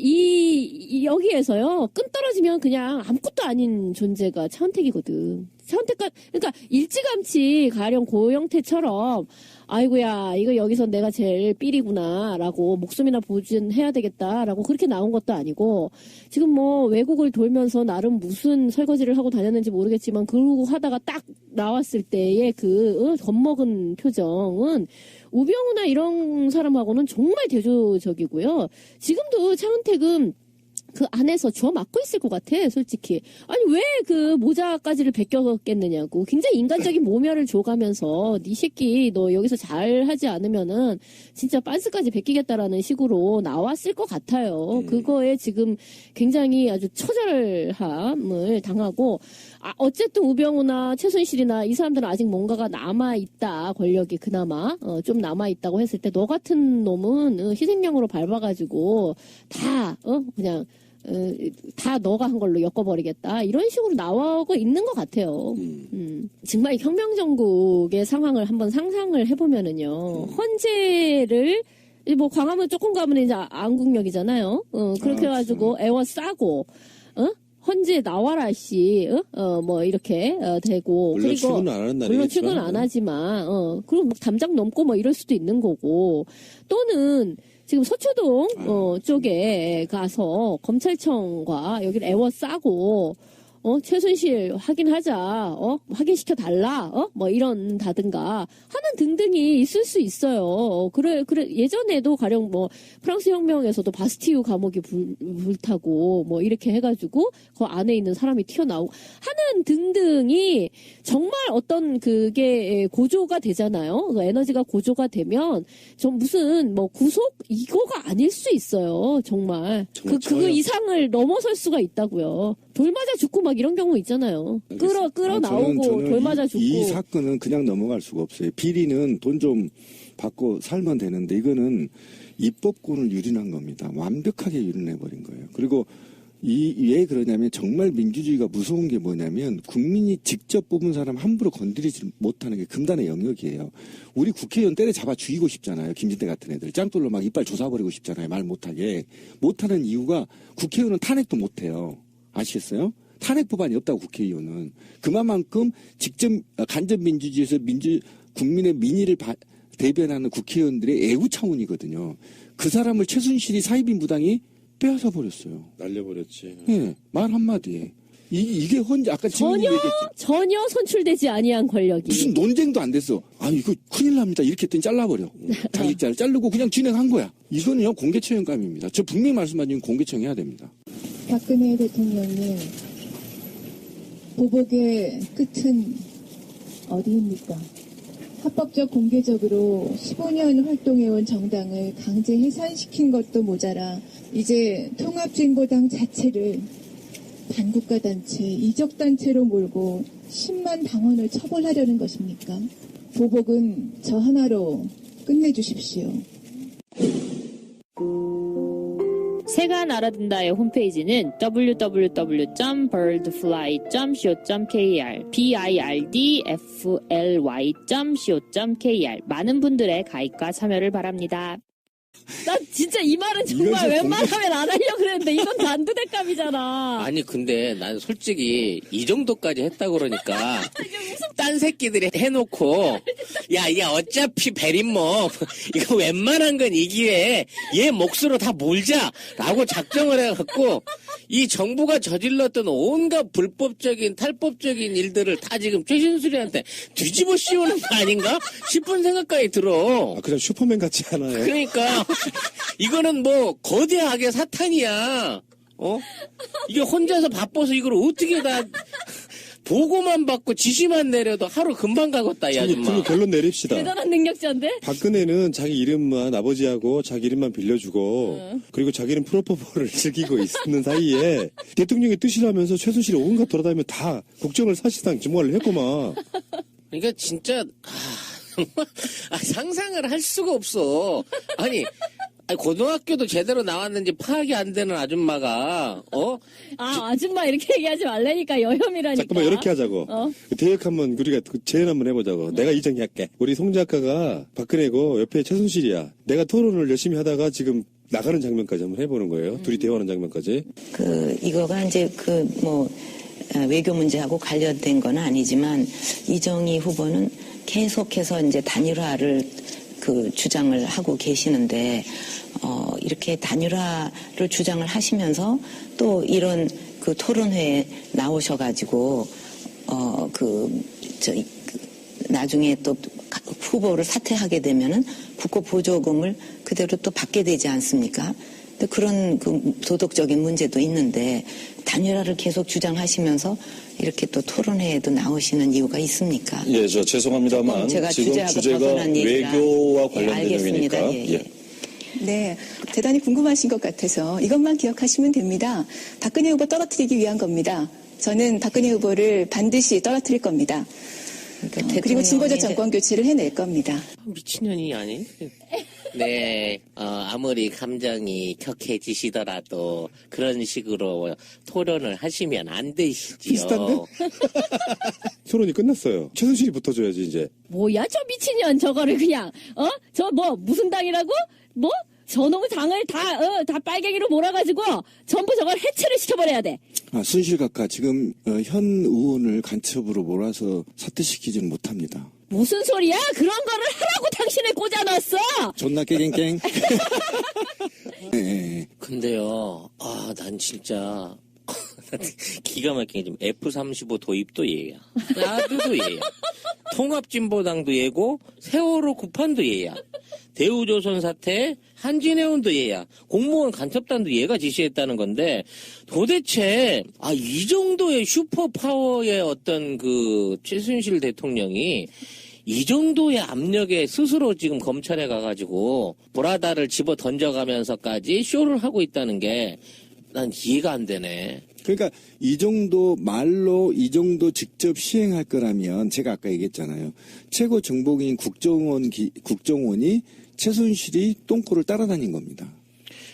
여기에서요 끈 떨어지면 그냥 아무것도 아닌 존재가 차은택이거든. 차은택과 그러니까 일찌감치 가령 고영태처럼 아이고야 이거 여기서 내가 제일 삘이구나라고 목숨이나 보존해야 되겠다라고 그렇게 나온 것도 아니고 지금 뭐 외국을 돌면서 나름 무슨 설거지를 하고 다녔는지 모르겠지만 그러고 하다가 딱 나왔을 때의 그 겁먹은 표정은 우병우나 이런 사람하고는 정말 대조적이고요. 지금도 차은택은 그 안에서 주워 맞고 있을 것 같아, 솔직히. 아니, 왜 그 모자까지를 벗겼겠느냐고. 굉장히 인간적인 모멸을 줘가면서, 네 새끼, 너 여기서 잘 하지 않으면은, 진짜 빤스까지 벗기겠다라는 식으로 나왔을 것 같아요. 그거에 지금 굉장히 아주 처절함을 당하고, 어쨌든 우병우나 최순실이나 이 사람들은 아직 뭔가가 남아있다, 권력이 그나마, 좀 남아있다고 했을 때, 너 같은 놈은 희생양으로 밟아가지고, 그냥, 다 너가 한 걸로 엮어버리겠다. 이런 식으로 나오고 있는 것 같아요. 정말 혁명정국의 상황을 한번 상상을 해보면은요. 헌재를, 뭐, 광화문 조금 가면 이제 안국역이잖아요. 그렇게 해가지고 애워싸고, 헌재 나와라, 씨, 뭐, 이렇게, 되고. 물론 그리고, 출근 안 하는 날이겠지만. 물론 출근 안 하지만, 그리고 막 담장 넘고 뭐 이럴 수도 있는 거고. 또는, 지금 서초동 쪽에 가서 검찰청과 여기를 애워싸고 최순실 확인하자, 확인시켜 달라, 뭐 이런다든가 하는 등등이 있을 수 있어요. 그래 예전에도 가령 뭐 프랑스 혁명에서도 바스티유 감옥이 불타고 뭐 이렇게 해가지고 그 안에 있는 사람이 튀어나오고 하는 등등이 정말 어떤 그게 고조가 되잖아요. 그 에너지가 고조가 되면 좀 무슨 뭐 구속 이거가 아닐 수 있어요. 정말 그 이상을 넘어설 수가 있다고요. 돌 맞아 죽고 막 이런 경우 있잖아요. 끌어 나오고 돌 맞아 죽고. 이 사건은 그냥 넘어갈 수가 없어요. 비리는 돈 좀 받고 살면 되는데 이거는 입법권을 유린한 겁니다. 완벽하게 유린해버린 거예요. 그리고 왜 그러냐면 정말 민주주의가 무서운 게 뭐냐면 국민이 직접 뽑은 사람 함부로 건드리지 못하는 게 금단의 영역이에요. 우리 국회의원 때려잡아 죽이고 싶잖아요. 김진태 같은 애들. 짱돌로 막 이빨 조사버리고 싶잖아요. 말 못하게. 못하는 이유가 국회의원은 탄핵도 못해요. 아시겠어요? 탄핵 법안이 없다고 국회의원은. 그만큼 직접 간접 민주주의에서 국민의 민의를 대변하는 국회의원들의 애국 차원이거든요. 그 사람을 최순실이 사입인 부당이 빼앗아 버렸어요. 날려버렸지. 예, 말 한마디에. 이게 아까 지금 얘기했지. 전혀 선출되지 아니한 권력이. 무슨 논쟁도 안 됐어. 아, 이거 큰일 납니다. 이렇게 했더니 잘라버려. 자기자를 자르고 그냥 진행한 거야. 이거는요, 공개처형감입니다. 저 분명히 말씀하신 공개처형해야 됩니다. 박근혜 대통령님, 보복의 끝은 어디입니까? 합법적 공개적으로 15년 활동해온 정당을 강제 해산시킨 것도 모자라 이제 통합진보당 자체를 반국가 단체, 이적 단체로 몰고 10만 당원을 처벌하려는 것입니까? 보복은 저 하나로 끝내주십시오. 새가 날아든다의 홈페이지는 www.birdfly.co.kr birdfly.co.kr 많은 분들의 가입과 참여를 바랍니다. 난 진짜 이 말은 정말 웬만하면 안 하려고 그랬는데 이건 단두대감이잖아. 아니 근데 난 솔직히 이 정도까지 했다 그러니까 딴 새끼들이 해놓고 야 어차피 베린몸 이거 웬만한 건 이 기회에 얘 몫으로 다 몰자라고 작정을 해갖고 이 정부가 저질렀던 온갖 불법적인 탈법적인 일들을 다 지금 최신수리한테 뒤집어 씌우는 거 아닌가 싶은 생각까지 들어. 아, 그냥 슈퍼맨 같지 않아요? 그러니까 이거는 뭐 거대하게 사탄이야. 이게 혼자서 바빠서 이걸 어떻게 다 보고만 받고 지시만 내려도 하루 금방 가겠다 이 아줌마. 그리고 결론 내립시다. 대단한 능력자인데? 박근혜는 자기 이름만 아버지하고 자기 이름만 빌려주고 그리고 자기는 프로포폴을 즐기고 있는 사이에 대통령의 뜻이라면서 최순실이 온갖 돌아다니면 다 국정을 사실상 증오를 했구만. 그러니까 진짜 상상을 할 수가 없어. 아니 고등학교도 제대로 나왔는지 파악이 안 되는 아줌마가 아줌마 이렇게 얘기하지 말라니까. 여혐이라니까. 잠깐만 이렇게 하자고. 대역 한번 우리가 재연 한번 해보자고. 내가 이정희할게. 우리 송 작가가 박근혜고 옆에 최순실이야. 내가 토론을 열심히 하다가 지금 나가는 장면까지 한번 해보는 거예요. 둘이 대화하는 장면까지. 이거가 이제 외교 문제하고 관련된 건 아니지만 이정희 후보는 계속해서 이제 단일화를 주장을 하고 계시는데 이렇게 단일화를 주장을 하시면서 또 이런 토론회에 나오셔가지고 나중에 또 후보를 사퇴하게 되면은 국고 보조금을 그대로 또 받게 되지 않습니까? 근데 그런 도덕적인 문제도 있는데 단일화를 계속 주장하시면서 이렇게 또 토론회에도 나오시는 이유가 있습니까? 예, 죄송합니다만 제가 지금 주제가 외교와 관련된 알겠습니다. 얘기니까. 예. 네, 대단히 궁금하신 것 같아서 이것만 기억하시면 됩니다. 박근혜 후보 떨어뜨리기 위한 겁니다. 저는 박근혜 후보를 반드시 떨어뜨릴 겁니다. 그리고 진보적 정권 교체를 해낼 겁니다. 미친년이 아니? 네, 아무리 감정이 격해지시더라도 그런 식으로 토론을 하시면 안 되시지요. 비슷한데? 토론이 끝났어요. 최순실이 붙어줘야지 이제. 뭐야 저 미친년 저거를 그냥 저 무슨 당이라고? 저놈의 당을 다 빨갱이로 몰아가지고 전부 저걸 해체를 시켜버려야 돼. 순실 각하 지금 현 의원을 간첩으로 몰아서 사퇴시키지는 못합니다. 무슨 소리야? 그런 거를 하라고 당신을 꽂아놨어. 존나 깨갱깽. 네. 근데요, 난 진짜 기가 막히게 지금 F-35 도입도 얘야. 라드도 얘야. 통합진보당도 얘고 세월호 구판도 얘야. 대우조선 사태, 한진해운도 얘야. 공무원 간첩단도 얘가 지시했다는 건데 도대체 이 정도의 슈퍼파워의 어떤 최순실 대통령이 이 정도의 압력에 스스로 지금 검찰에 가가지고 보라다를 집어 던져가면서까지 쇼를 하고 있다는 게 난 이해가 안 되네. 그러니까 이 정도 말로 이 정도 직접 시행할 거라면 제가 아까 얘기했잖아요. 최고 정보기인 국정원이 최순실이 똥꼬를 따라다닌 겁니다.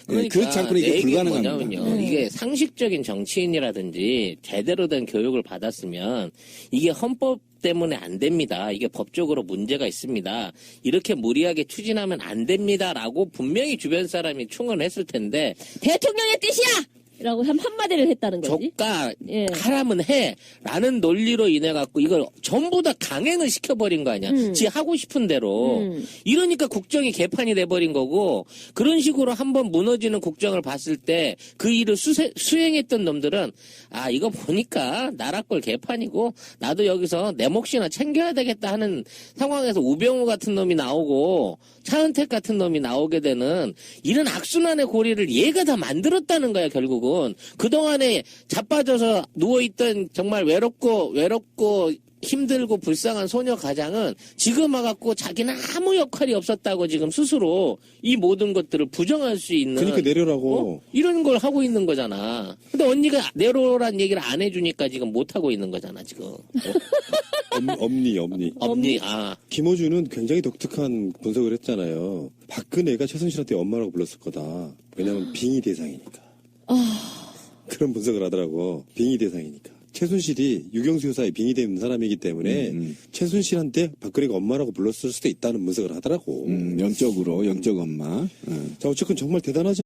그러니까 그렇지 않고는 이게 불가능합니다. 뭐냐면요. 이게 상식적인 정치인이라든지 제대로 된 교육을 받았으면 이게 헌법 때문에 안 됩니다. 이게 법적으로 문제가 있습니다. 이렇게 무리하게 추진하면 안 됩니다라고 분명히 주변 사람이 충원했을 텐데 대통령의 뜻이야. 라고 한마디를 했다는 거지. 조카 예. 하라면 해 라는 논리로 인해 갖고 이걸 전부 다 강행을 시켜버린 거 아니야. 지 하고 싶은 대로. 이러니까 국정이 개판이 돼버린 거고, 그런 식으로 한번 무너지는 국정을 봤을 때 그 일을 수행했던 놈들은 아 이거 보니까 나라 꼴 개판이고 나도 여기서 내 몫이나 챙겨야 되겠다 하는 상황에서 우병우 같은 놈이 나오고 차은택 같은 놈이 나오게 되는 이런 악순환의 고리를 얘가 다 만들었다는 거야. 결국은 그동안에 자빠져서 누워있던 정말 외롭고 힘들고 불쌍한 소녀 가장은 지금 와갖고 자기는 아무 역할이 없었다고 지금 스스로 이 모든 것들을 부정할 수 있는. 그러니까 내려라고. 이런 걸 하고 있는 거잖아. 근데 언니가 내려오란 얘기를 안 해주니까 지금 못 하고 있는 거잖아 지금. 엄니. 아. 김어준은 굉장히 독특한 분석을 했잖아요. 박근혜가 최순실한테 엄마라고 불렀을 거다. 왜냐면 빙의 대상이니까. 그런 분석을 하더라고. 빙의 대상이니까. 최순실이 유경수 여사의 빙의된 사람이기 때문에 최순실한테 박근혜가 엄마라고 불렀을 수도 있다는 분석을 하더라고. 영적 엄마. 자, 어쨌든 정말 대단하죠.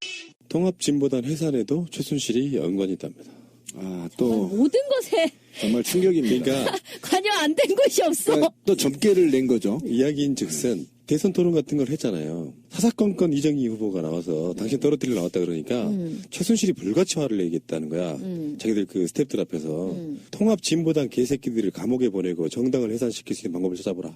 통합진보단 해산에도 최순실이 연관이 있답니다. 아, 또 모든 것에 정말 충격입니다. 그러니까 관여 안 된 것이 없어. 그러니까 또 점괘를 낸 거죠. 이야기인즉슨 대선 토론 같은 걸 했잖아요. 사사건건 이정희 후보가 나와서 당신 떨어뜨리려 나왔다 그러니까 최순실이 불가치화를 얘기했다는 거야. 자기들 그 스태프들 앞에서 통합진보당 개새끼들을 감옥에 보내고 정당을 해산시킬 수 있는 방법을 찾아보라.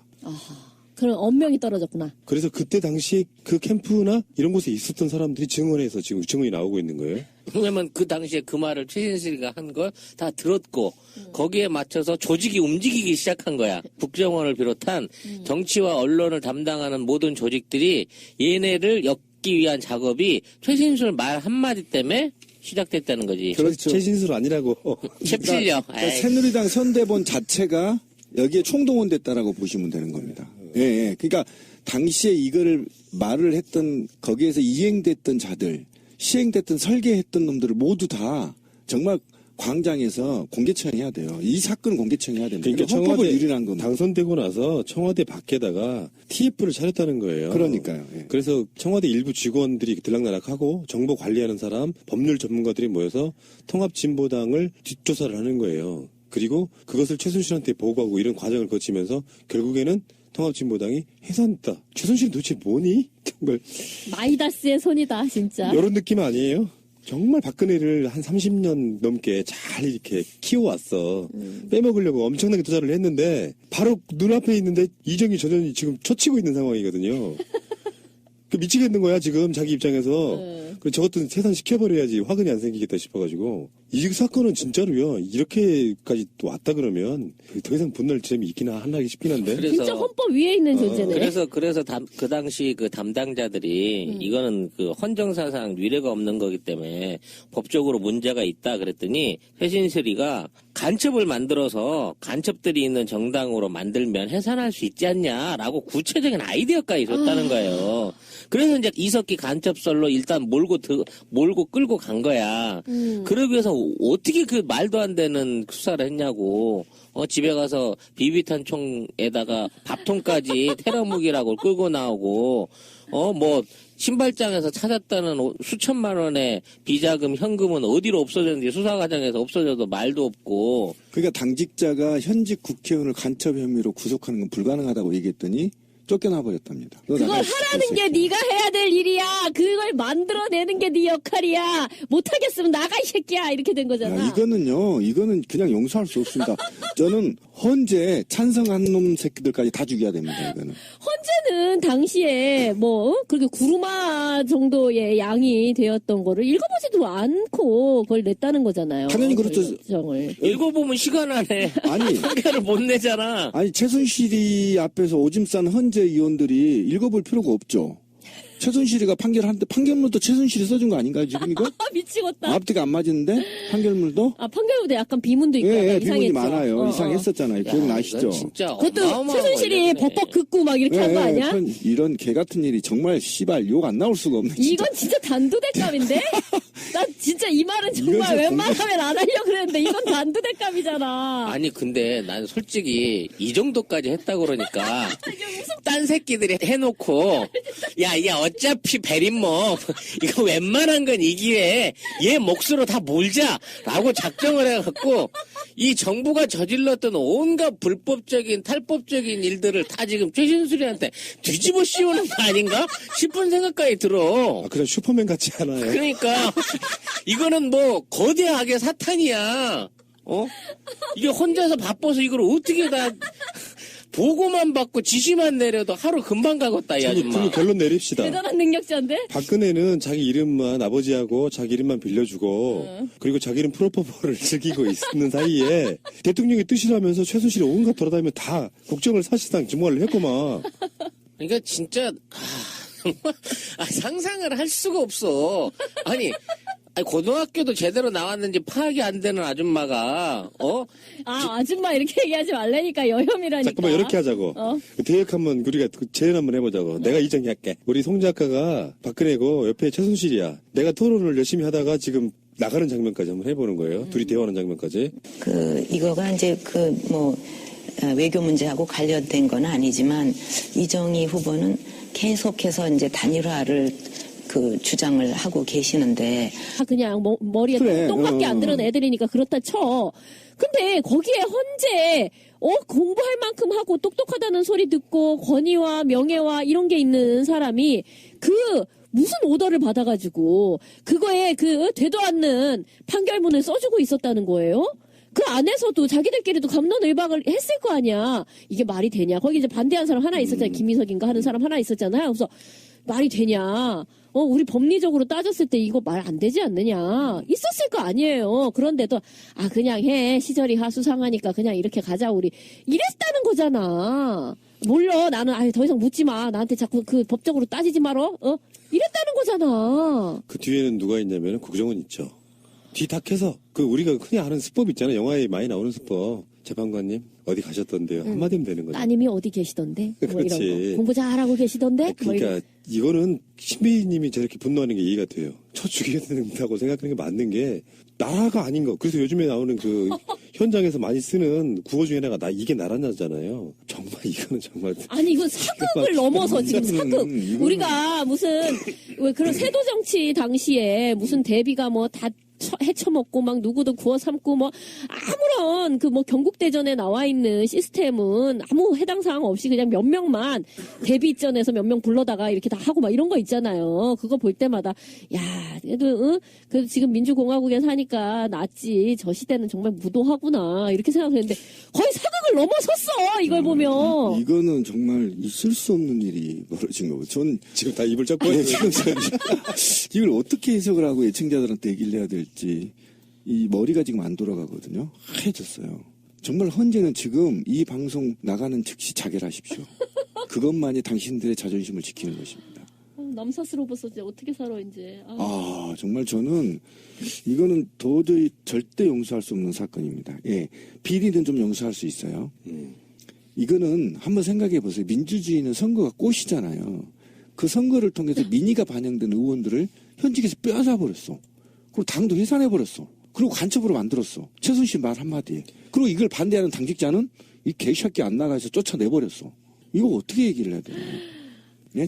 그런 언명이 떨어졌구나. 그래서 그때 당시에 그 캠프나 이런 곳에 있었던 사람들이 증언해서 지금 증언이 나오고 있는 거예요. 왜냐면 그 당시에 그 말을 최신실이가 한 걸 다 들었고 거기에 맞춰서 조직이 움직이기 시작한 거야. 국정원을 비롯한 정치와 언론을 담당하는 모든 조직들이 얘네를 엮기 위한 작업이 최신실 말 한마디 때문에 시작됐다는 거지. 그렇죠. 최신술 아니라고. 챕칠려. 그러니까 새누리당 선대본 자체가 여기에 총동원됐다라고 보시면 되는 겁니다. 예. 그러니까 당시에 이거를 말을 했던 거기에서 이행됐던 자들, 시행됐던 설계했던 놈들을 모두 다 정말 광장에서 공개 처형해야 돼요. 이 사건은 공개 처형해야 됩니다. 그러니까 헌법을 청와대 유린한 겁니다. 당선되고 나서 청와대 밖에다가 TF를 차렸다는 거예요. 그러니까요. 예. 그래서 청와대 일부 직원들이 들락날락하고 정보 관리하는 사람, 법률 전문가들이 모여서 통합진보당을 뒷조사를 하는 거예요. 그리고 그것을 최순실한테 보고하고 이런 과정을 거치면서 결국에는 통합진보당이 해산했다. 최순실은 도대체 뭐니? 정말 마이다스의 손이다 진짜. 이런 느낌 아니에요? 정말 박근혜를 한 30년 넘게 잘 이렇게 키워왔어. 빼먹으려고 엄청나게 투자를 했는데 바로 눈앞에 있는데 이정희 전 의원이 지금 쳐치고 있는 상황이거든요. 그 미치겠는 거야 지금 자기 입장에서. 그래서 저것도 해산시켜버려야지 화근이 안 생기겠다 싶어가지고. 이 사건은 진짜로요. 이렇게까지 또 왔다 그러면 더 이상 분노할 점이 있긴 하나 싶긴 한데. 진짜 헌법 위에 있는 존재네. 그래서 그 당시 그 담당자들이 이거는 그 헌정사상 위례가 없는 거기 때문에 법적으로 문제가 있다 그랬더니 최신실이가 간첩을 만들어서 간첩들이 있는 정당으로 만들면 해산할 수 있지 않냐라고 구체적인 아이디어까지 줬다는 거예요. 그래서 이제 이석기 간첩설로 일단 몰고 끌고 간 거야. 그러기 위해서 어떻게 그 말도 안 되는 수사를 했냐고. 집에 가서 비비탄 총에다가 밥통까지 테러 무기라고 끌고 나오고, 신발장에서 찾았다는 수천만 원의 비자금, 현금은 어디로 없어졌는지 수사 과정에서 없어져도 말도 없고. 그러니까 당직자가 현직 국회의원을 간첩 혐의로 구속하는 건 불가능하다고 얘기했더니 쫓겨나 버렸답니다. 그걸 하라는 게 네가 해야 될 일이야. 그걸 만들어내는 게 네 역할이야. 못하겠으면 나가 이 새끼야. 이렇게 된 거잖아. 이거는 그냥 용서할 수 없습니다. 저는 헌재 찬성한 놈 새끼들까지 다 죽여야 됩니다. 이거는. 헌재는 당시에 그렇게 구루마 정도의 양이 되었던 거를 읽어보지도 않고 그걸 냈다는 거잖아요. 당연히 그렇죠. 읽어보면 시간 안에 아니 판결을 못 내잖아. 아니 최순실이 앞에서 오줌 싼 헌재 의원들이 읽어볼 필요가 없죠. 최순실이가 판결하는데 판결문도 최순실이 써준 거 아닌가요 지금 이거? 미치겠다. 앞뒤가 안 맞는데 판결문도? 판결문도 약간 비문도 있고 예, 이상했죠. 비문이 많아요. 이상했었잖아요. 기억나시죠? 진짜 그것도 최순실이 벅벅 긋고 막 이렇게 한 거 아니야? 이런 개 같은 일이 정말 씨발 욕 안 나올 수가 없네. 이건 진짜 단두대감인데? 난 진짜 이 말은 정말 웬만하면 안 하려고 그랬는데 이건 단두대감이잖아. 아니 근데 난 솔직히 이 정도까지 했다 그러니까 딴 새끼들이 해놓고 야 어차피 베린모 이거 웬만한 건 이 기회에 얘 몫으로 다 몰자라고 작정을 해갖고 이 정부가 저질렀던 온갖 불법적인 탈법적인 일들을 다 지금 최신수리한테 뒤집어 씌우는 거 아닌가 싶은 생각까지 들어. 아, 그냥 슈퍼맨 같지 않아요? 그러니까 이거는 뭐 거대하게 사탄이야. 이게 혼자서 바빠서 이걸 어떻게 다 보고만 받고 지시만 내려도 하루 금방 가겠다 이 아줌마. 그럼 결론 내립시다. 대단한 능력자인데? 박근혜는 자기 이름만 아버지하고 자기 이름만 빌려주고 그리고 자기 이름 프로포폴을 즐기고 있는 사이에 대통령의 뜻이라면서 최순실이 온갖 돌아다니며 다 국정을 사실상 증오를 했구만. 그러니까 진짜 상상을 할 수가 없어. 아니 고등학교도 제대로 나왔는지 파악이 안 되는 아줌마가 아줌마 이렇게 얘기하지 말라니까 여혐이라니까. 잠깐만 이렇게 하자고. 대역 한번 우리가 재연 한번 해보자고. 내가 이정할게. 우리 송 작가가 박근혜고 옆에 최순실이야. 내가 토론을 열심히 하다가 지금 나가는 장면까지 한번 해보는 거예요. 둘이 대화하는 장면까지. 이거가 이제 외교 문제하고 관련된 건 아니지만 이정희 후보는 계속해서 이제 단일화를 주장을 하고 계시는데. 그냥 머리에 그래. 똥밖에 안 들은 애들이니까 그렇다 쳐. 근데 거기에 헌재, 공부할 만큼 하고 똑똑하다는 소리 듣고 권위와 명예와 이런 게 있는 사람이 무슨 오더를 받아가지고 그거에 되도 않는 판결문을 써주고 있었다는 거예요? 그 안에서도 자기들끼리도 갑론을박을 했을 거 아니야. 이게 말이 되냐. 거기 이제 반대한 사람 하나 있었잖아요. 김민석인가 하는 사람 하나 있었잖아요. 그래서 말이 되냐. 우리 법리적으로 따졌을 때 이거 말 안 되지 않느냐. 있었을 거 아니에요. 그런데도, 그냥 해. 시절이 하수상하니까 그냥 이렇게 가자, 우리. 이랬다는 거잖아. 몰라. 나는, 더 이상 묻지 마. 나한테 자꾸 법적으로 따지지 말어. 이랬다는 거잖아. 그 뒤에는 누가 있냐면 국정원 있죠. 뒤탁해서 우리가 흔히 아는 수법 있잖아요. 영화에 많이 나오는 수법. 재판관님 어디 가셨던데요? 한마디면 되는 거죠. 따님이 어디 계시던데? 뭐 이런 그렇지. 거. 공부 잘하고 계시던데? 그러니까 이거는 신비님이 저렇게 분노하는 게 이해가 돼요. 쳐 죽여야 된다고 생각하는 게 맞는 게 나라가 아닌 거. 그래서 요즘에 나오는 현장에서 많이 쓰는 구호 중에 하나가 이게 나라냐잖아요. 정말 이거는 정말. 아니 이거 사극을 넘어서 지금 사극. 우리가 무슨 왜 그런 세도 정치 당시에 무슨 대비가 다 헤쳐먹고 막 누구도 구워 삼고 아무런 경국대전에 나와 있는 시스템은 아무 해당 사항 없이 그냥 몇 명만 대비전에서 몇 명 불러다가 이렇게 다 하고 막 이런 거 있잖아요. 그거 볼 때마다 그래도 지금 민주공화국에 사니까 낫지. 저 시대는 정말 무도하구나 이렇게 생각했는데 거의 사극을 넘어섰어. 이걸 보면. 이거는 정말 있을 수 없는 일이 벌어진 거고. 전 지금 다 입을 쩍고 이걸 어떻게 해석을 하고 예청자들한테 얘기를 해야 될지 이 머리가 지금 안 돌아가거든요. 하얘졌어요. 정말 헌재는 지금 이 방송 나가는 즉시 자결하십시오. 그것만이 당신들의 자존심을 지키는 것입니다. 남사스러워서 이제 어떻게 살아 이제. 정말 저는 이거는 도저히 절대 용서할 수 없는 사건입니다. 비리는 좀 용서할 수 있어요. 이거는 한번 생각해 보세요. 민주주의는 선거가 꽃이잖아요. 그 선거를 통해서 민의가 반영된 의원들을 현직에서 빼앗아 버렸어. 그리고 당도 해산해 버렸어. 그리고 간첩으로 만들었어. 최순실 말 한마디에. 그리고 이걸 반대하는 당직자는 이 개새끼 안 나가서 쫓아내버렸어. 이거 어떻게 얘기를 해야 되나?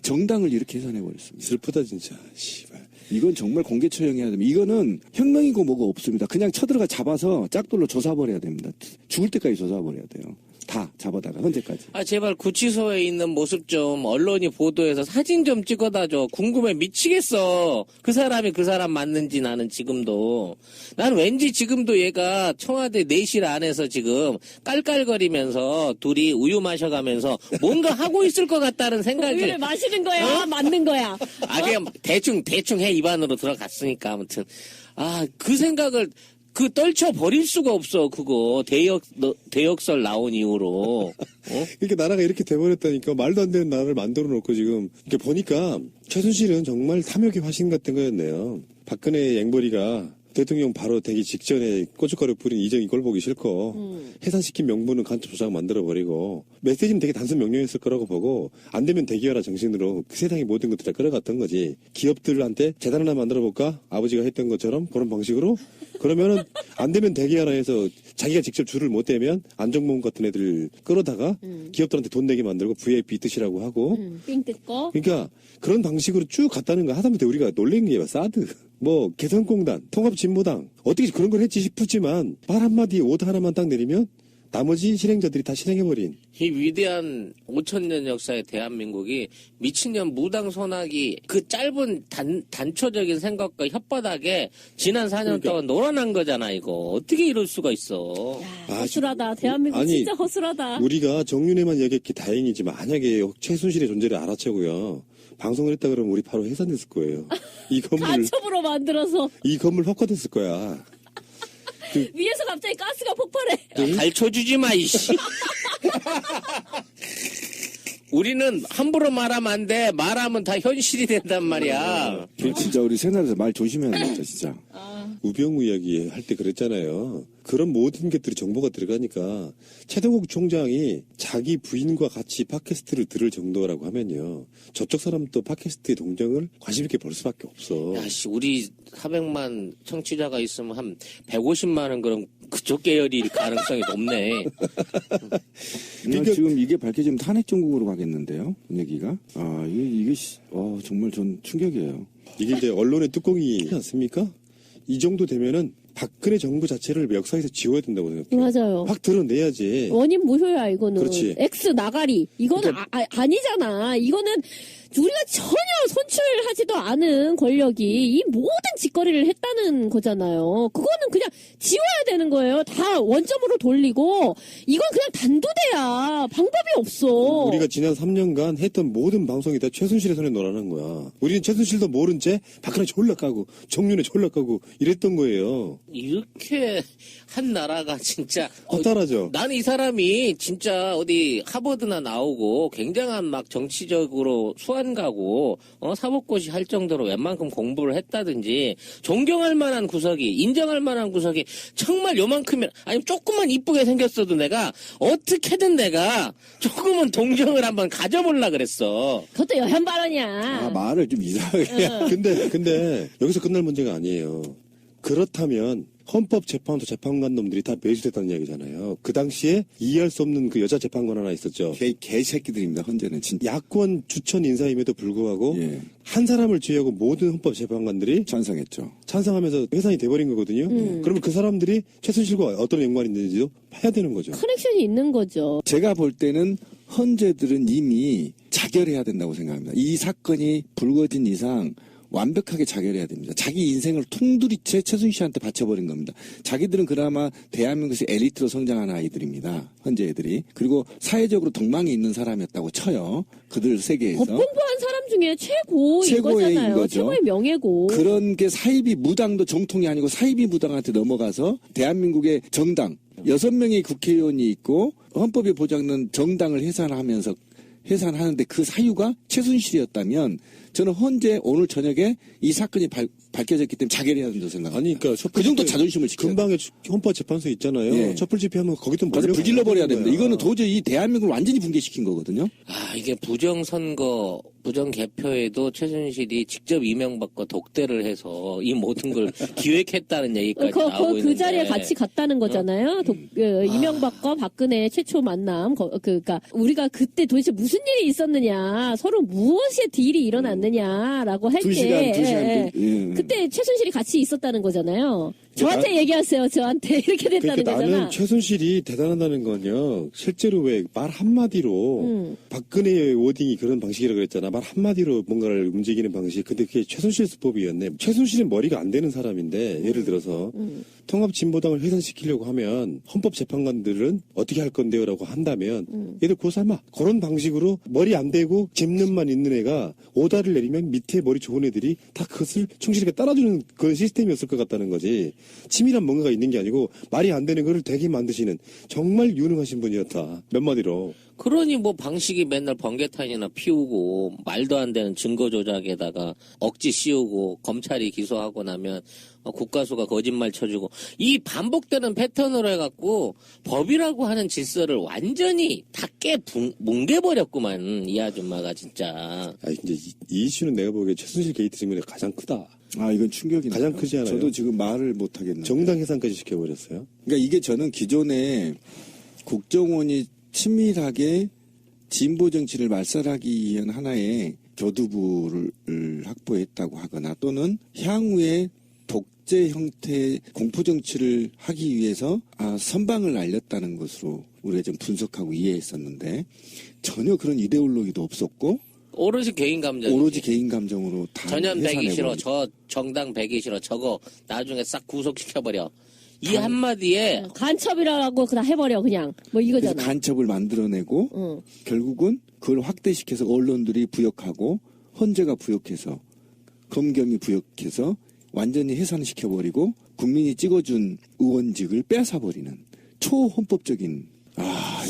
정당을 이렇게 해산해 버렸습니다. 슬프다 진짜. 씨발. 이건 정말 공개 처형해야 됩니다. 이거는 혁명이고 뭐가 없습니다. 그냥 쳐들어가 잡아서 짝돌로 조사버려야 됩니다. 죽을 때까지 조사버려야 돼요. 다 잡아다가 현재까지. 제발 구치소에 있는 모습 좀 언론이 보도해서 사진 좀 찍어다 줘. 궁금해 미치겠어. 그 사람이 그 사람 맞는지 나는 지금도. 난 왠지 지금도 얘가 청와대 내실 안에서 지금 깔깔거리면서 둘이 우유 마셔가면서 뭔가 하고 있을 것 같다는 생각이. 우유를 마시는 거야? 맞는 거야? 그냥 대충 해 입안으로 들어갔으니까 아무튼. 그 생각을 떨쳐 버릴 수가 없어. 그거 대역설 나온 이후로. 이렇게 나라가 이렇게 돼버렸다니까. 말도 안 되는 나라를 만들어 놓고 지금 이렇게 보니까 최순실은 정말 탐욕의 화신 같은 거였네요. 박근혜의 앵벌이가 대통령 바로 되기 직전에 고춧가루 뿌린 이정희 꼴 보기 싫고 해산시킨 명분은 간첩 조작 만들어버리고 메시지는 되게 단순 명령했을 거라고 보고 안 되면 대기하라 정신으로 그 세상의 모든 것들 다 끌어갔던 거지. 기업들한테 재단 하나 만들어볼까? 아버지가 했던 것처럼 그런 방식으로 그러면은 안 되면 대기하라 해서 자기가 직접 줄을 못 대면 안정범 같은 애들 끌어다가 기업들한테 돈 내게 만들고 VIP 뜻이라고 하고 삥 뜯고. 그러니까 그런 방식으로 쭉 갔다는 거 하다못해 우리가 놀란 게 사드 뭐 개성공단 통합진보당 어떻게 그런 걸 했지 싶었지만 말 한마디에 오다 하나만 딱 내리면 나머지 실행자들이 다 실행해버린 이 위대한 5,000년 역사의 대한민국이 미친년 무당 소나기 그 짧은 단초적인 생각과 혓바닥에 지난 4년 동안 놀아난 거잖아 이거. 어떻게 이럴 수가 있어. 야, 허술하다. 대한민국 아니, 진짜 허술하다. 우리가 정윤회만 얘기했기 다행이지 만약에 최순실의 존재를 알아채고요 방송을 했다 그러면 우리 바로 해산됐을 거예요. 이 건물 간첩으로 만들어서 이 건물 헛것됐을 거야. 위에서 갑자기 가스가 폭발해. 갈쳐주지 마 이씨. 우리는 함부로 말하면 안 돼. 말하면 다 현실이 된단 말이야. 진짜 우리 새날에서 말 조심해야 되겠다 진짜. 우병우 이야기 할 때 그랬잖아요. 그런 모든 것들이 정보가 들어가니까 최동욱 총장이 자기 부인과 같이 팟캐스트를 들을 정도라고 하면요. 저쪽 사람도 팟캐스트의 동정을 관심 있게 볼 수밖에 없어. 야씨 우리 400만 청취자가 있으면 한 150만은 그럼 그쪽 계열일 가능성이 높네. 그러니까 지금 이게 밝혀지면 탄핵 정국으로 가겠는데요, 분위기가. 이게 정말 전 충격이에요. 이게 이제 언론의 뚜껑이지 않습니까? 이 정도 되면은 박근혜 정부 자체를 역사에서 지워야 된다고 생각해요. 맞아요. 확 드러내야지. 원인 무효야 이거는. 그렇지. X 나가리. 이거는 그러니까 아니잖아. 이거는 우리가 전혀 선출하지도 않은 권력이 이 모든 짓거리를 했다는 거잖아요. 그거는 그냥 지워야 되는 거예요. 다 원점으로 돌리고 이건 그냥 단도대야. 방법이 없어. 우리가 지난 3년간 했던 모든 방송이 다 최순실의 손에 놀아난 거야. 우리는 최순실도 모른 채 박근혜 졸라 까고 정윤회 졸라 까고 이랬던 거예요. 이렇게 한 나라가 진짜 허탈하죠. 나는 이 사람이 진짜 어디 하버드나 나오고 굉장한 막 정치적으로 수한 가고 사법고시 할 정도로 웬만큼 공부를 했다든지 존경할 만한 구석이 인정할 만한 구석이 정말 요만큼이나 아니 조금만 이쁘게 생겼어도 내가 어떻게든 내가 조금은 동정을 한번 가져보려 그랬어. 그것도 여현 발언이야. 말을 좀 이상하게. 근데 여기서 끝날 문제가 아니에요. 그렇다면 헌법재판소 재판관 놈들이 다 매수됐다는 이야기잖아요. 그 당시에 이해할 수 없는 그 여자 재판관 하나 있었죠. 개새끼들입니다. 헌재는 진짜. 야권 추천 인사임에도 불구하고 예. 한 사람을 제외하고 모든 헌법재판관들이 찬성했죠. 찬성하면서 해산이 돼버린 거거든요. 그러면 그 사람들이 최순실과 어떤 연관이 있는지도 파야 되는 거죠. 커넥션이 있는 거죠. 제가 볼 때는 헌재들은 이미 자결해야 된다고 생각합니다. 이 사건이 불거진 이상 완벽하게 자결해야 됩니다. 자기 인생을 통두리째 최순실한테 바쳐버린 겁니다. 자기들은 그나마 대한민국에서 엘리트로 성장한 아이들입니다. 현재 애들이. 그리고 사회적으로 덕망이 있는 사람이었다고 쳐요. 그들 세계에서. 법 공부한 사람 중에 최고인 거잖아요. 거죠. 최고의 명예고. 그런 게 사이비 무당도 정통이 아니고 사이비 무당한테 넘어가서 대한민국의 정당 6명의 국회의원이 있고 헌법에 보장된 정당을 해산하는데 그 사유가 최순실이었다면 저는 헌재 오늘 저녁에 이 사건이 밝혀졌기 때문에 자결해야 된다고 생각합니다. 아니, 그러니까 그 정도 자존심을 지켜야 근방에 헌법재판소 있잖아요. 예. 촛불 집회하면 거기도 가서 불질러버려야 됩니다. 이거는 도저히 이 대한민국을 완전히 붕괴시킨 거거든요. 이게 부정선거, 부정개표에도 최순실이 직접 이명박과 독대를 해서 이 모든 걸 기획했다는 얘기까지 나오고 있는데 그 자리에 같이 갔다는 거잖아요. 이명박과 박근혜 최초 만남. 그러니까 우리가 그때 도대체 무슨 일이 있었느냐, 서로 무엇의 딜이 일어났느냐라고 할 때, 2시간. 그때 최순실이 같이 있었다는 거잖아요. 저한테 얘기하세요. 저한테 이렇게 됐다는 그러니까 거잖아. 나는 최순실이 대단하다는 건요. 실제로 왜 말 한마디로 박근혜의 워딩이 그런 방식이라고 그랬잖아. 말 한마디로 뭔가를 움직이는 방식. 근데 그게 최순실 수법이었네. 최순실은 머리가 안 되는 사람인데 예를 들어서 통합진보당을 해산시키려고 하면 헌법재판관들은 어떻게 할 건데요? 라고 한다면 얘들 고삼아 그런 방식으로 머리 안 되고 짚는만 있는 애가 오다를 내리면 밑에 머리 좋은 애들이 다 그것을 충실하게 따라주는 그런 시스템이었을 것 같다는 거지. 치밀한 뭔가가 있는 게 아니고 말이 안 되는 거를 되게 만드시는 정말 유능하신 분이었다. 몇 마디로. 그러니 뭐 방식이 맨날 번개탄이나 피우고 말도 안 되는 증거 조작에다가 억지 씌우고 검찰이 기소하고 나면 국가수가 거짓말 쳐주고 이 반복되는 패턴으로 해갖고 법이라고 하는 질서를 완전히 다 뭉개버렸구만 이 아줌마가 진짜. 아니 이제 이 이슈는 내가 보기에 최순실 게이트 때문에 가장 크다. 아, 이건 충격이네요. 가장 크지 않아요? 저도 지금 말을 못 하겠네요. 정당 해산까지 시켜버렸어요. 그러니까 이게 저는 기존에 국정원이 친밀하게 진보 정치를 말살하기 위한 하나의 교두부를 확보했다고 하거나 또는 향후에 독재 형태의 공포 정치를 하기 위해서 선방을 알렸다는 것으로 우리가 좀 분석하고 이해했었는데 전혀 그런 이데올로기도 없었고 오로지 개인 감정. 오로지 개인 감정으로 다 전현 배기 싫어. 해산해버린. 저 정당 배기 싫어. 저거 나중에 싹 구속시켜버려. 이 한마디에 간첩이라고 그냥 해버려 그냥 뭐 그래서 이거잖아. 간첩을 만들어내고 응. 결국은 그걸 확대시켜서 언론들이 부역하고 헌재가 부역해서 검경이 부역해서 완전히 해산시켜버리고 국민이 찍어준 의원직을 뺏어버리는 초헌법적인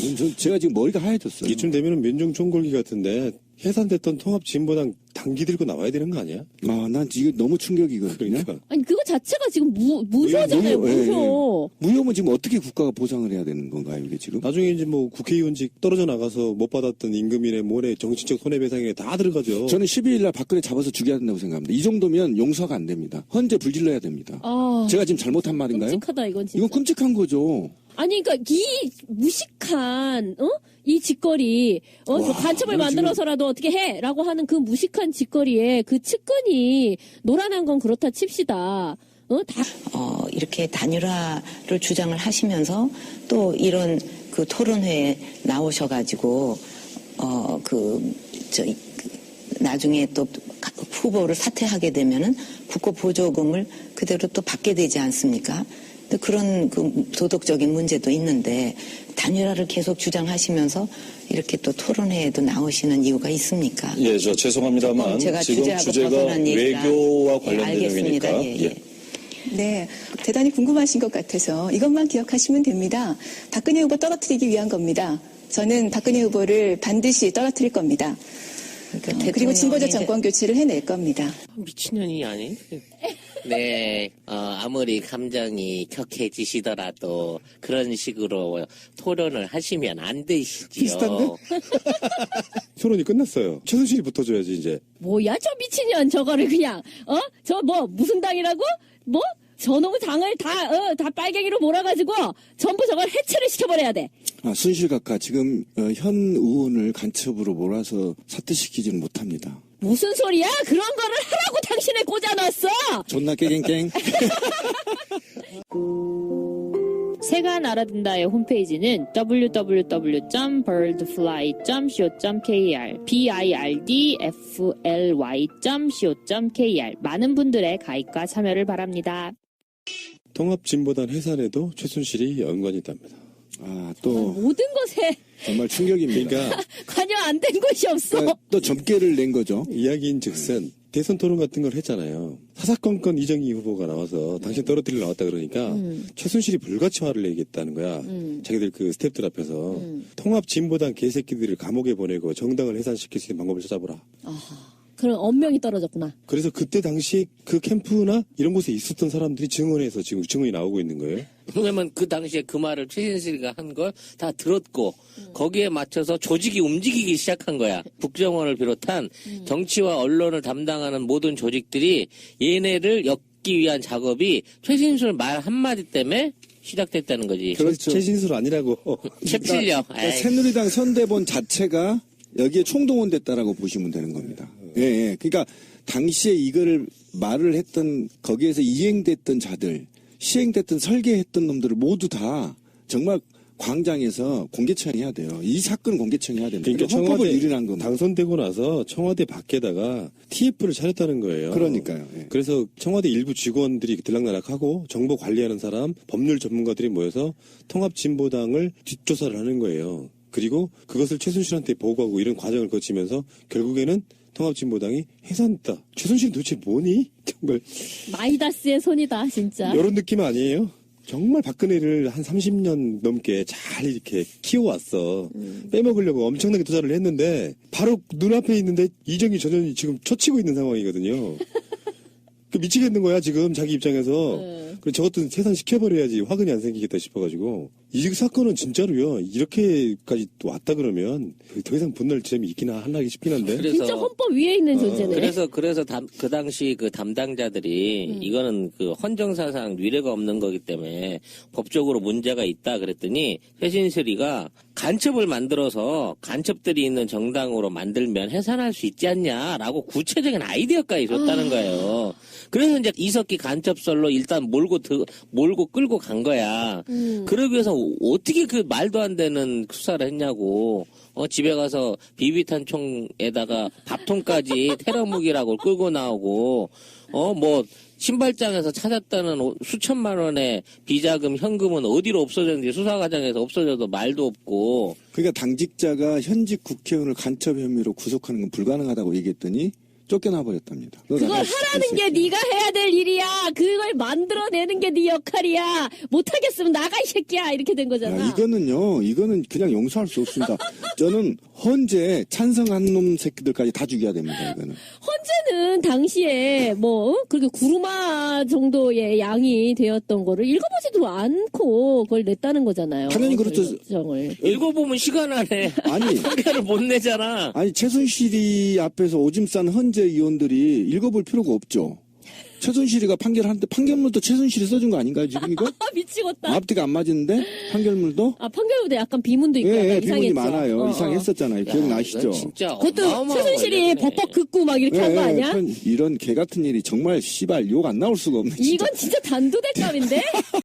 이건 제가 지금 머리가 하얘졌어요. 이쯤 되면은 민중 총궐기 같은데 해산됐던 통합진보당 당기 들고 나와야 되는 거 아니야? 난 이게 너무 충격이거든요. 그러니까. 아니 그거 자체가 지금 무효잖아요. 무효, 예, 무효. 무효면 지금 어떻게 국가가 보상을 해야 되는 건가요, 이게 지금? 나중에 이제 뭐 국회의원직 떨어져 나가서 못 받았던 임금이네 뭐네 정치적 손해배상에 다 들어가죠. 저는 12일 날 박근혜 잡아서 죽여야 된다고 생각합니다. 이 정도면 용서가 안 됩니다. 헌재 불질러야 됩니다. 제가 지금 잘못한 말인가요? 끔찍하다 이건 진짜. 이건 끔찍한 거죠. 아니 그러니까 이 무식한 이 짓거리 저 간첩을 만들어서라도 어떻게 해라고 하는 그 무식한 짓거리에 그 측근이 노란한 건 그렇다 칩시다. 이렇게 단일화를 주장을 하시면서 또 이런 그 토론회에 나오셔가지고 나중에 또 후보를 사퇴하게 되면은 국고 보조금을 그대로 또 받게 되지 않습니까? 근데 그런 그 도덕적인 문제도 있는데 단일화를 계속 주장하시면서 이렇게 또 토론회에도 나오시는 이유가 있습니까? 예, 저 죄송합니다만 제가 지금 주제하고 주제가 벗어난 얘기라. 외교와 관련된 알겠습니다. 얘기니까. 네, 대단히 궁금하신 것 같아서 이것만 기억하시면 됩니다. 박근혜 후보 떨어뜨리기 위한 겁니다. 저는 박근혜 후보를 반드시 떨어뜨릴 겁니다. 그리고 진보적 정권 교체를 해낼 겁니다. 미친년이 아니? 네, 아무리 감정이 격해지시더라도 그런 식으로 토론을 하시면 안 되시지요. 비슷한데? 토론이 끝났어요. 최순실이 붙어줘야지 이제. 뭐야 저 미친년 저거를 그냥 저 뭐 무슨 당이라고 뭐 저놈의 당을 다 빨갱이로 몰아가지고 전부 저걸 해체를 시켜버려야 돼. 순실 각하 지금 현 의원을 간첩으로 몰아서 사퇴시키지는 못합니다. 무슨 소리야? 그런 거를 하라고 당신을 꽂아놨어. 존나 깨갱깽. 새가 날아든다의 홈페이지는 www.birdfly.co.kr birdfly.co.kr 많은 분들의 가입과 참여를 바랍니다. 통합진보당 해산에도 최순실이 연관이 있답니다. 또 모든 것에 정말 충격입니다. 그러니까 관여 안 된 것이 없어. 또 점괘를 낸 거죠. 이야기인즉슨 대선 토론 같은 걸 했잖아요. 사사건건 이정희 후보가 나와서 당신 떨어뜨리려 나왔다 그러니까 최순실이 불가치화를 내겠다는 거야. 자기들 그 스태프들 앞에서 통합진보당 개새끼들을 감옥에 보내고 정당을 해산시킬 수 있는 방법을 찾아보라. 그런 언명이 떨어졌구나. 그래서 그때 당시 그 캠프나 이런 곳에 있었던 사람들이 증언해서 지금 증언이 나오고 있는 거예요. 왜냐면 그 당시에 그 말을 최신실이가 한 걸 다 들었고 거기에 맞춰서 조직이 움직이기 시작한 거야. 국정원을 비롯한 정치와 언론을 담당하는 모든 조직들이 얘네를 엮기 위한 작업이 최신실 말 한마디 때문에 시작됐다는 거지. 그렇죠. 최신술 아니라고. 캡실려. 그러니까 새누리당 선대본 자체가 여기에 총동원됐다라고 보시면 되는 겁니다. 예. 그러니까 당시에 이거를 말을 했던 거기에서 이행됐던 자들, 시행됐던 설계했던 놈들을 모두 다 정말 광장에서 공개처형해야 돼요. 이 사건은 공개처형해야 됩니다. 그러니까 헌법을 청와대 유린한 겁니다. 당선되고 나서 청와대 밖에다가 TF를 차렸다는 거예요. 그러니까요. 예. 그래서 청와대 일부 직원들이 들락날락하고 정보 관리하는 사람, 법률 전문가들이 모여서 통합진보당을 뒷조사를 하는 거예요. 그리고 그것을 최순실한테 보고하고 이런 과정을 거치면서 결국에는 통합진보당이 해산됐다. 최순실은 도대체 뭐니? 정말 마이다스의 손이다 진짜. 이런 느낌 아니에요? 정말 박근혜를 한 30년 넘게 잘 이렇게 키워왔어. 빼먹으려고 엄청나게 투자를 했는데 바로 눈앞에 있는데 이정희 전 의원이 지금 처치고 있는 상황이거든요. 그 미치겠는 거야 지금 자기 입장에서. 그래 저것도 해산시켜버려야지 화근이 안 생기겠다 싶어가지고 이 사건은 진짜로요. 이렇게까지 또 왔다 그러면 더 이상 분노할 점이 있긴 하나 싶긴 한데. 진짜 헌법 위에 있는 존재네. 그래서 그 당시 그 담당자들이 이거는 그 헌정사상 위례가 없는 거기 때문에 법적으로 문제가 있다 그랬더니 최신슬이가 간첩을 만들어서 간첩들이 있는 정당으로 만들면 해산할 수 있지 않냐라고 구체적인 아이디어까지 줬다는 거예요. 그래서 이제 이석기 간첩설로 일단 몰고 끌고 간 거야. 그러기 위해서 어떻게 그 말도 안 되는 수사를 했냐고. 집에 가서 비비탄 총에다가 밥통까지 테러 무기라고 끌고 나오고, 뭐, 신발장에서 찾았다는 수천만 원의 비자금, 현금은 어디로 없어졌는지 수사 과정에서 없어져도 말도 없고. 그러니까 당직자가 현직 국회의원을 간첩 혐의로 구속하는 건 불가능하다고 얘기했더니 쫓겨나 버렸답니다. 그걸 하라는 게 네가 해야 될 일이야. 그걸 만들어내는 게 네 역할이야. 못하겠으면 나가 이 새끼야. 이렇게 된 거잖아. 이거는 그냥 용서할 수 없습니다. 저는 헌재 찬성한 놈 새끼들까지 다 죽여야 됩니다. 이거는. 헌재는 당시에 뭐 그렇게 구루마 정도의 양이 되었던 거를 읽어보지도 않고 그걸 냈다는 거잖아요. 당연히 그렇죠. 결정을. 읽어보면 시간 안에 아니 판결을 못 내잖아. 아니 최순실이 앞에서 오줌 싼 헌재 의원들이 읽어볼 필요가 없죠. 최순실이가 판결하는데 판결문도 최순실이 써준 거 아닌가요 지금 이거? 미치겠다. 앞뒤가 안 맞는데 판결문도? 판결문도 약간 비문도 있고 예, 약간 비문이 이상했죠. 많아요. 이상했었잖아요. 기억나시죠? 진짜 그것도 어마어마한 최순실이 걸렸네. 벅벅 긋고 막 이렇게 한 거 아니야? 이런 개 같은 일이 정말 씨발 욕 안 나올 수가 없네. 진짜. 이건 진짜 단도대감인데?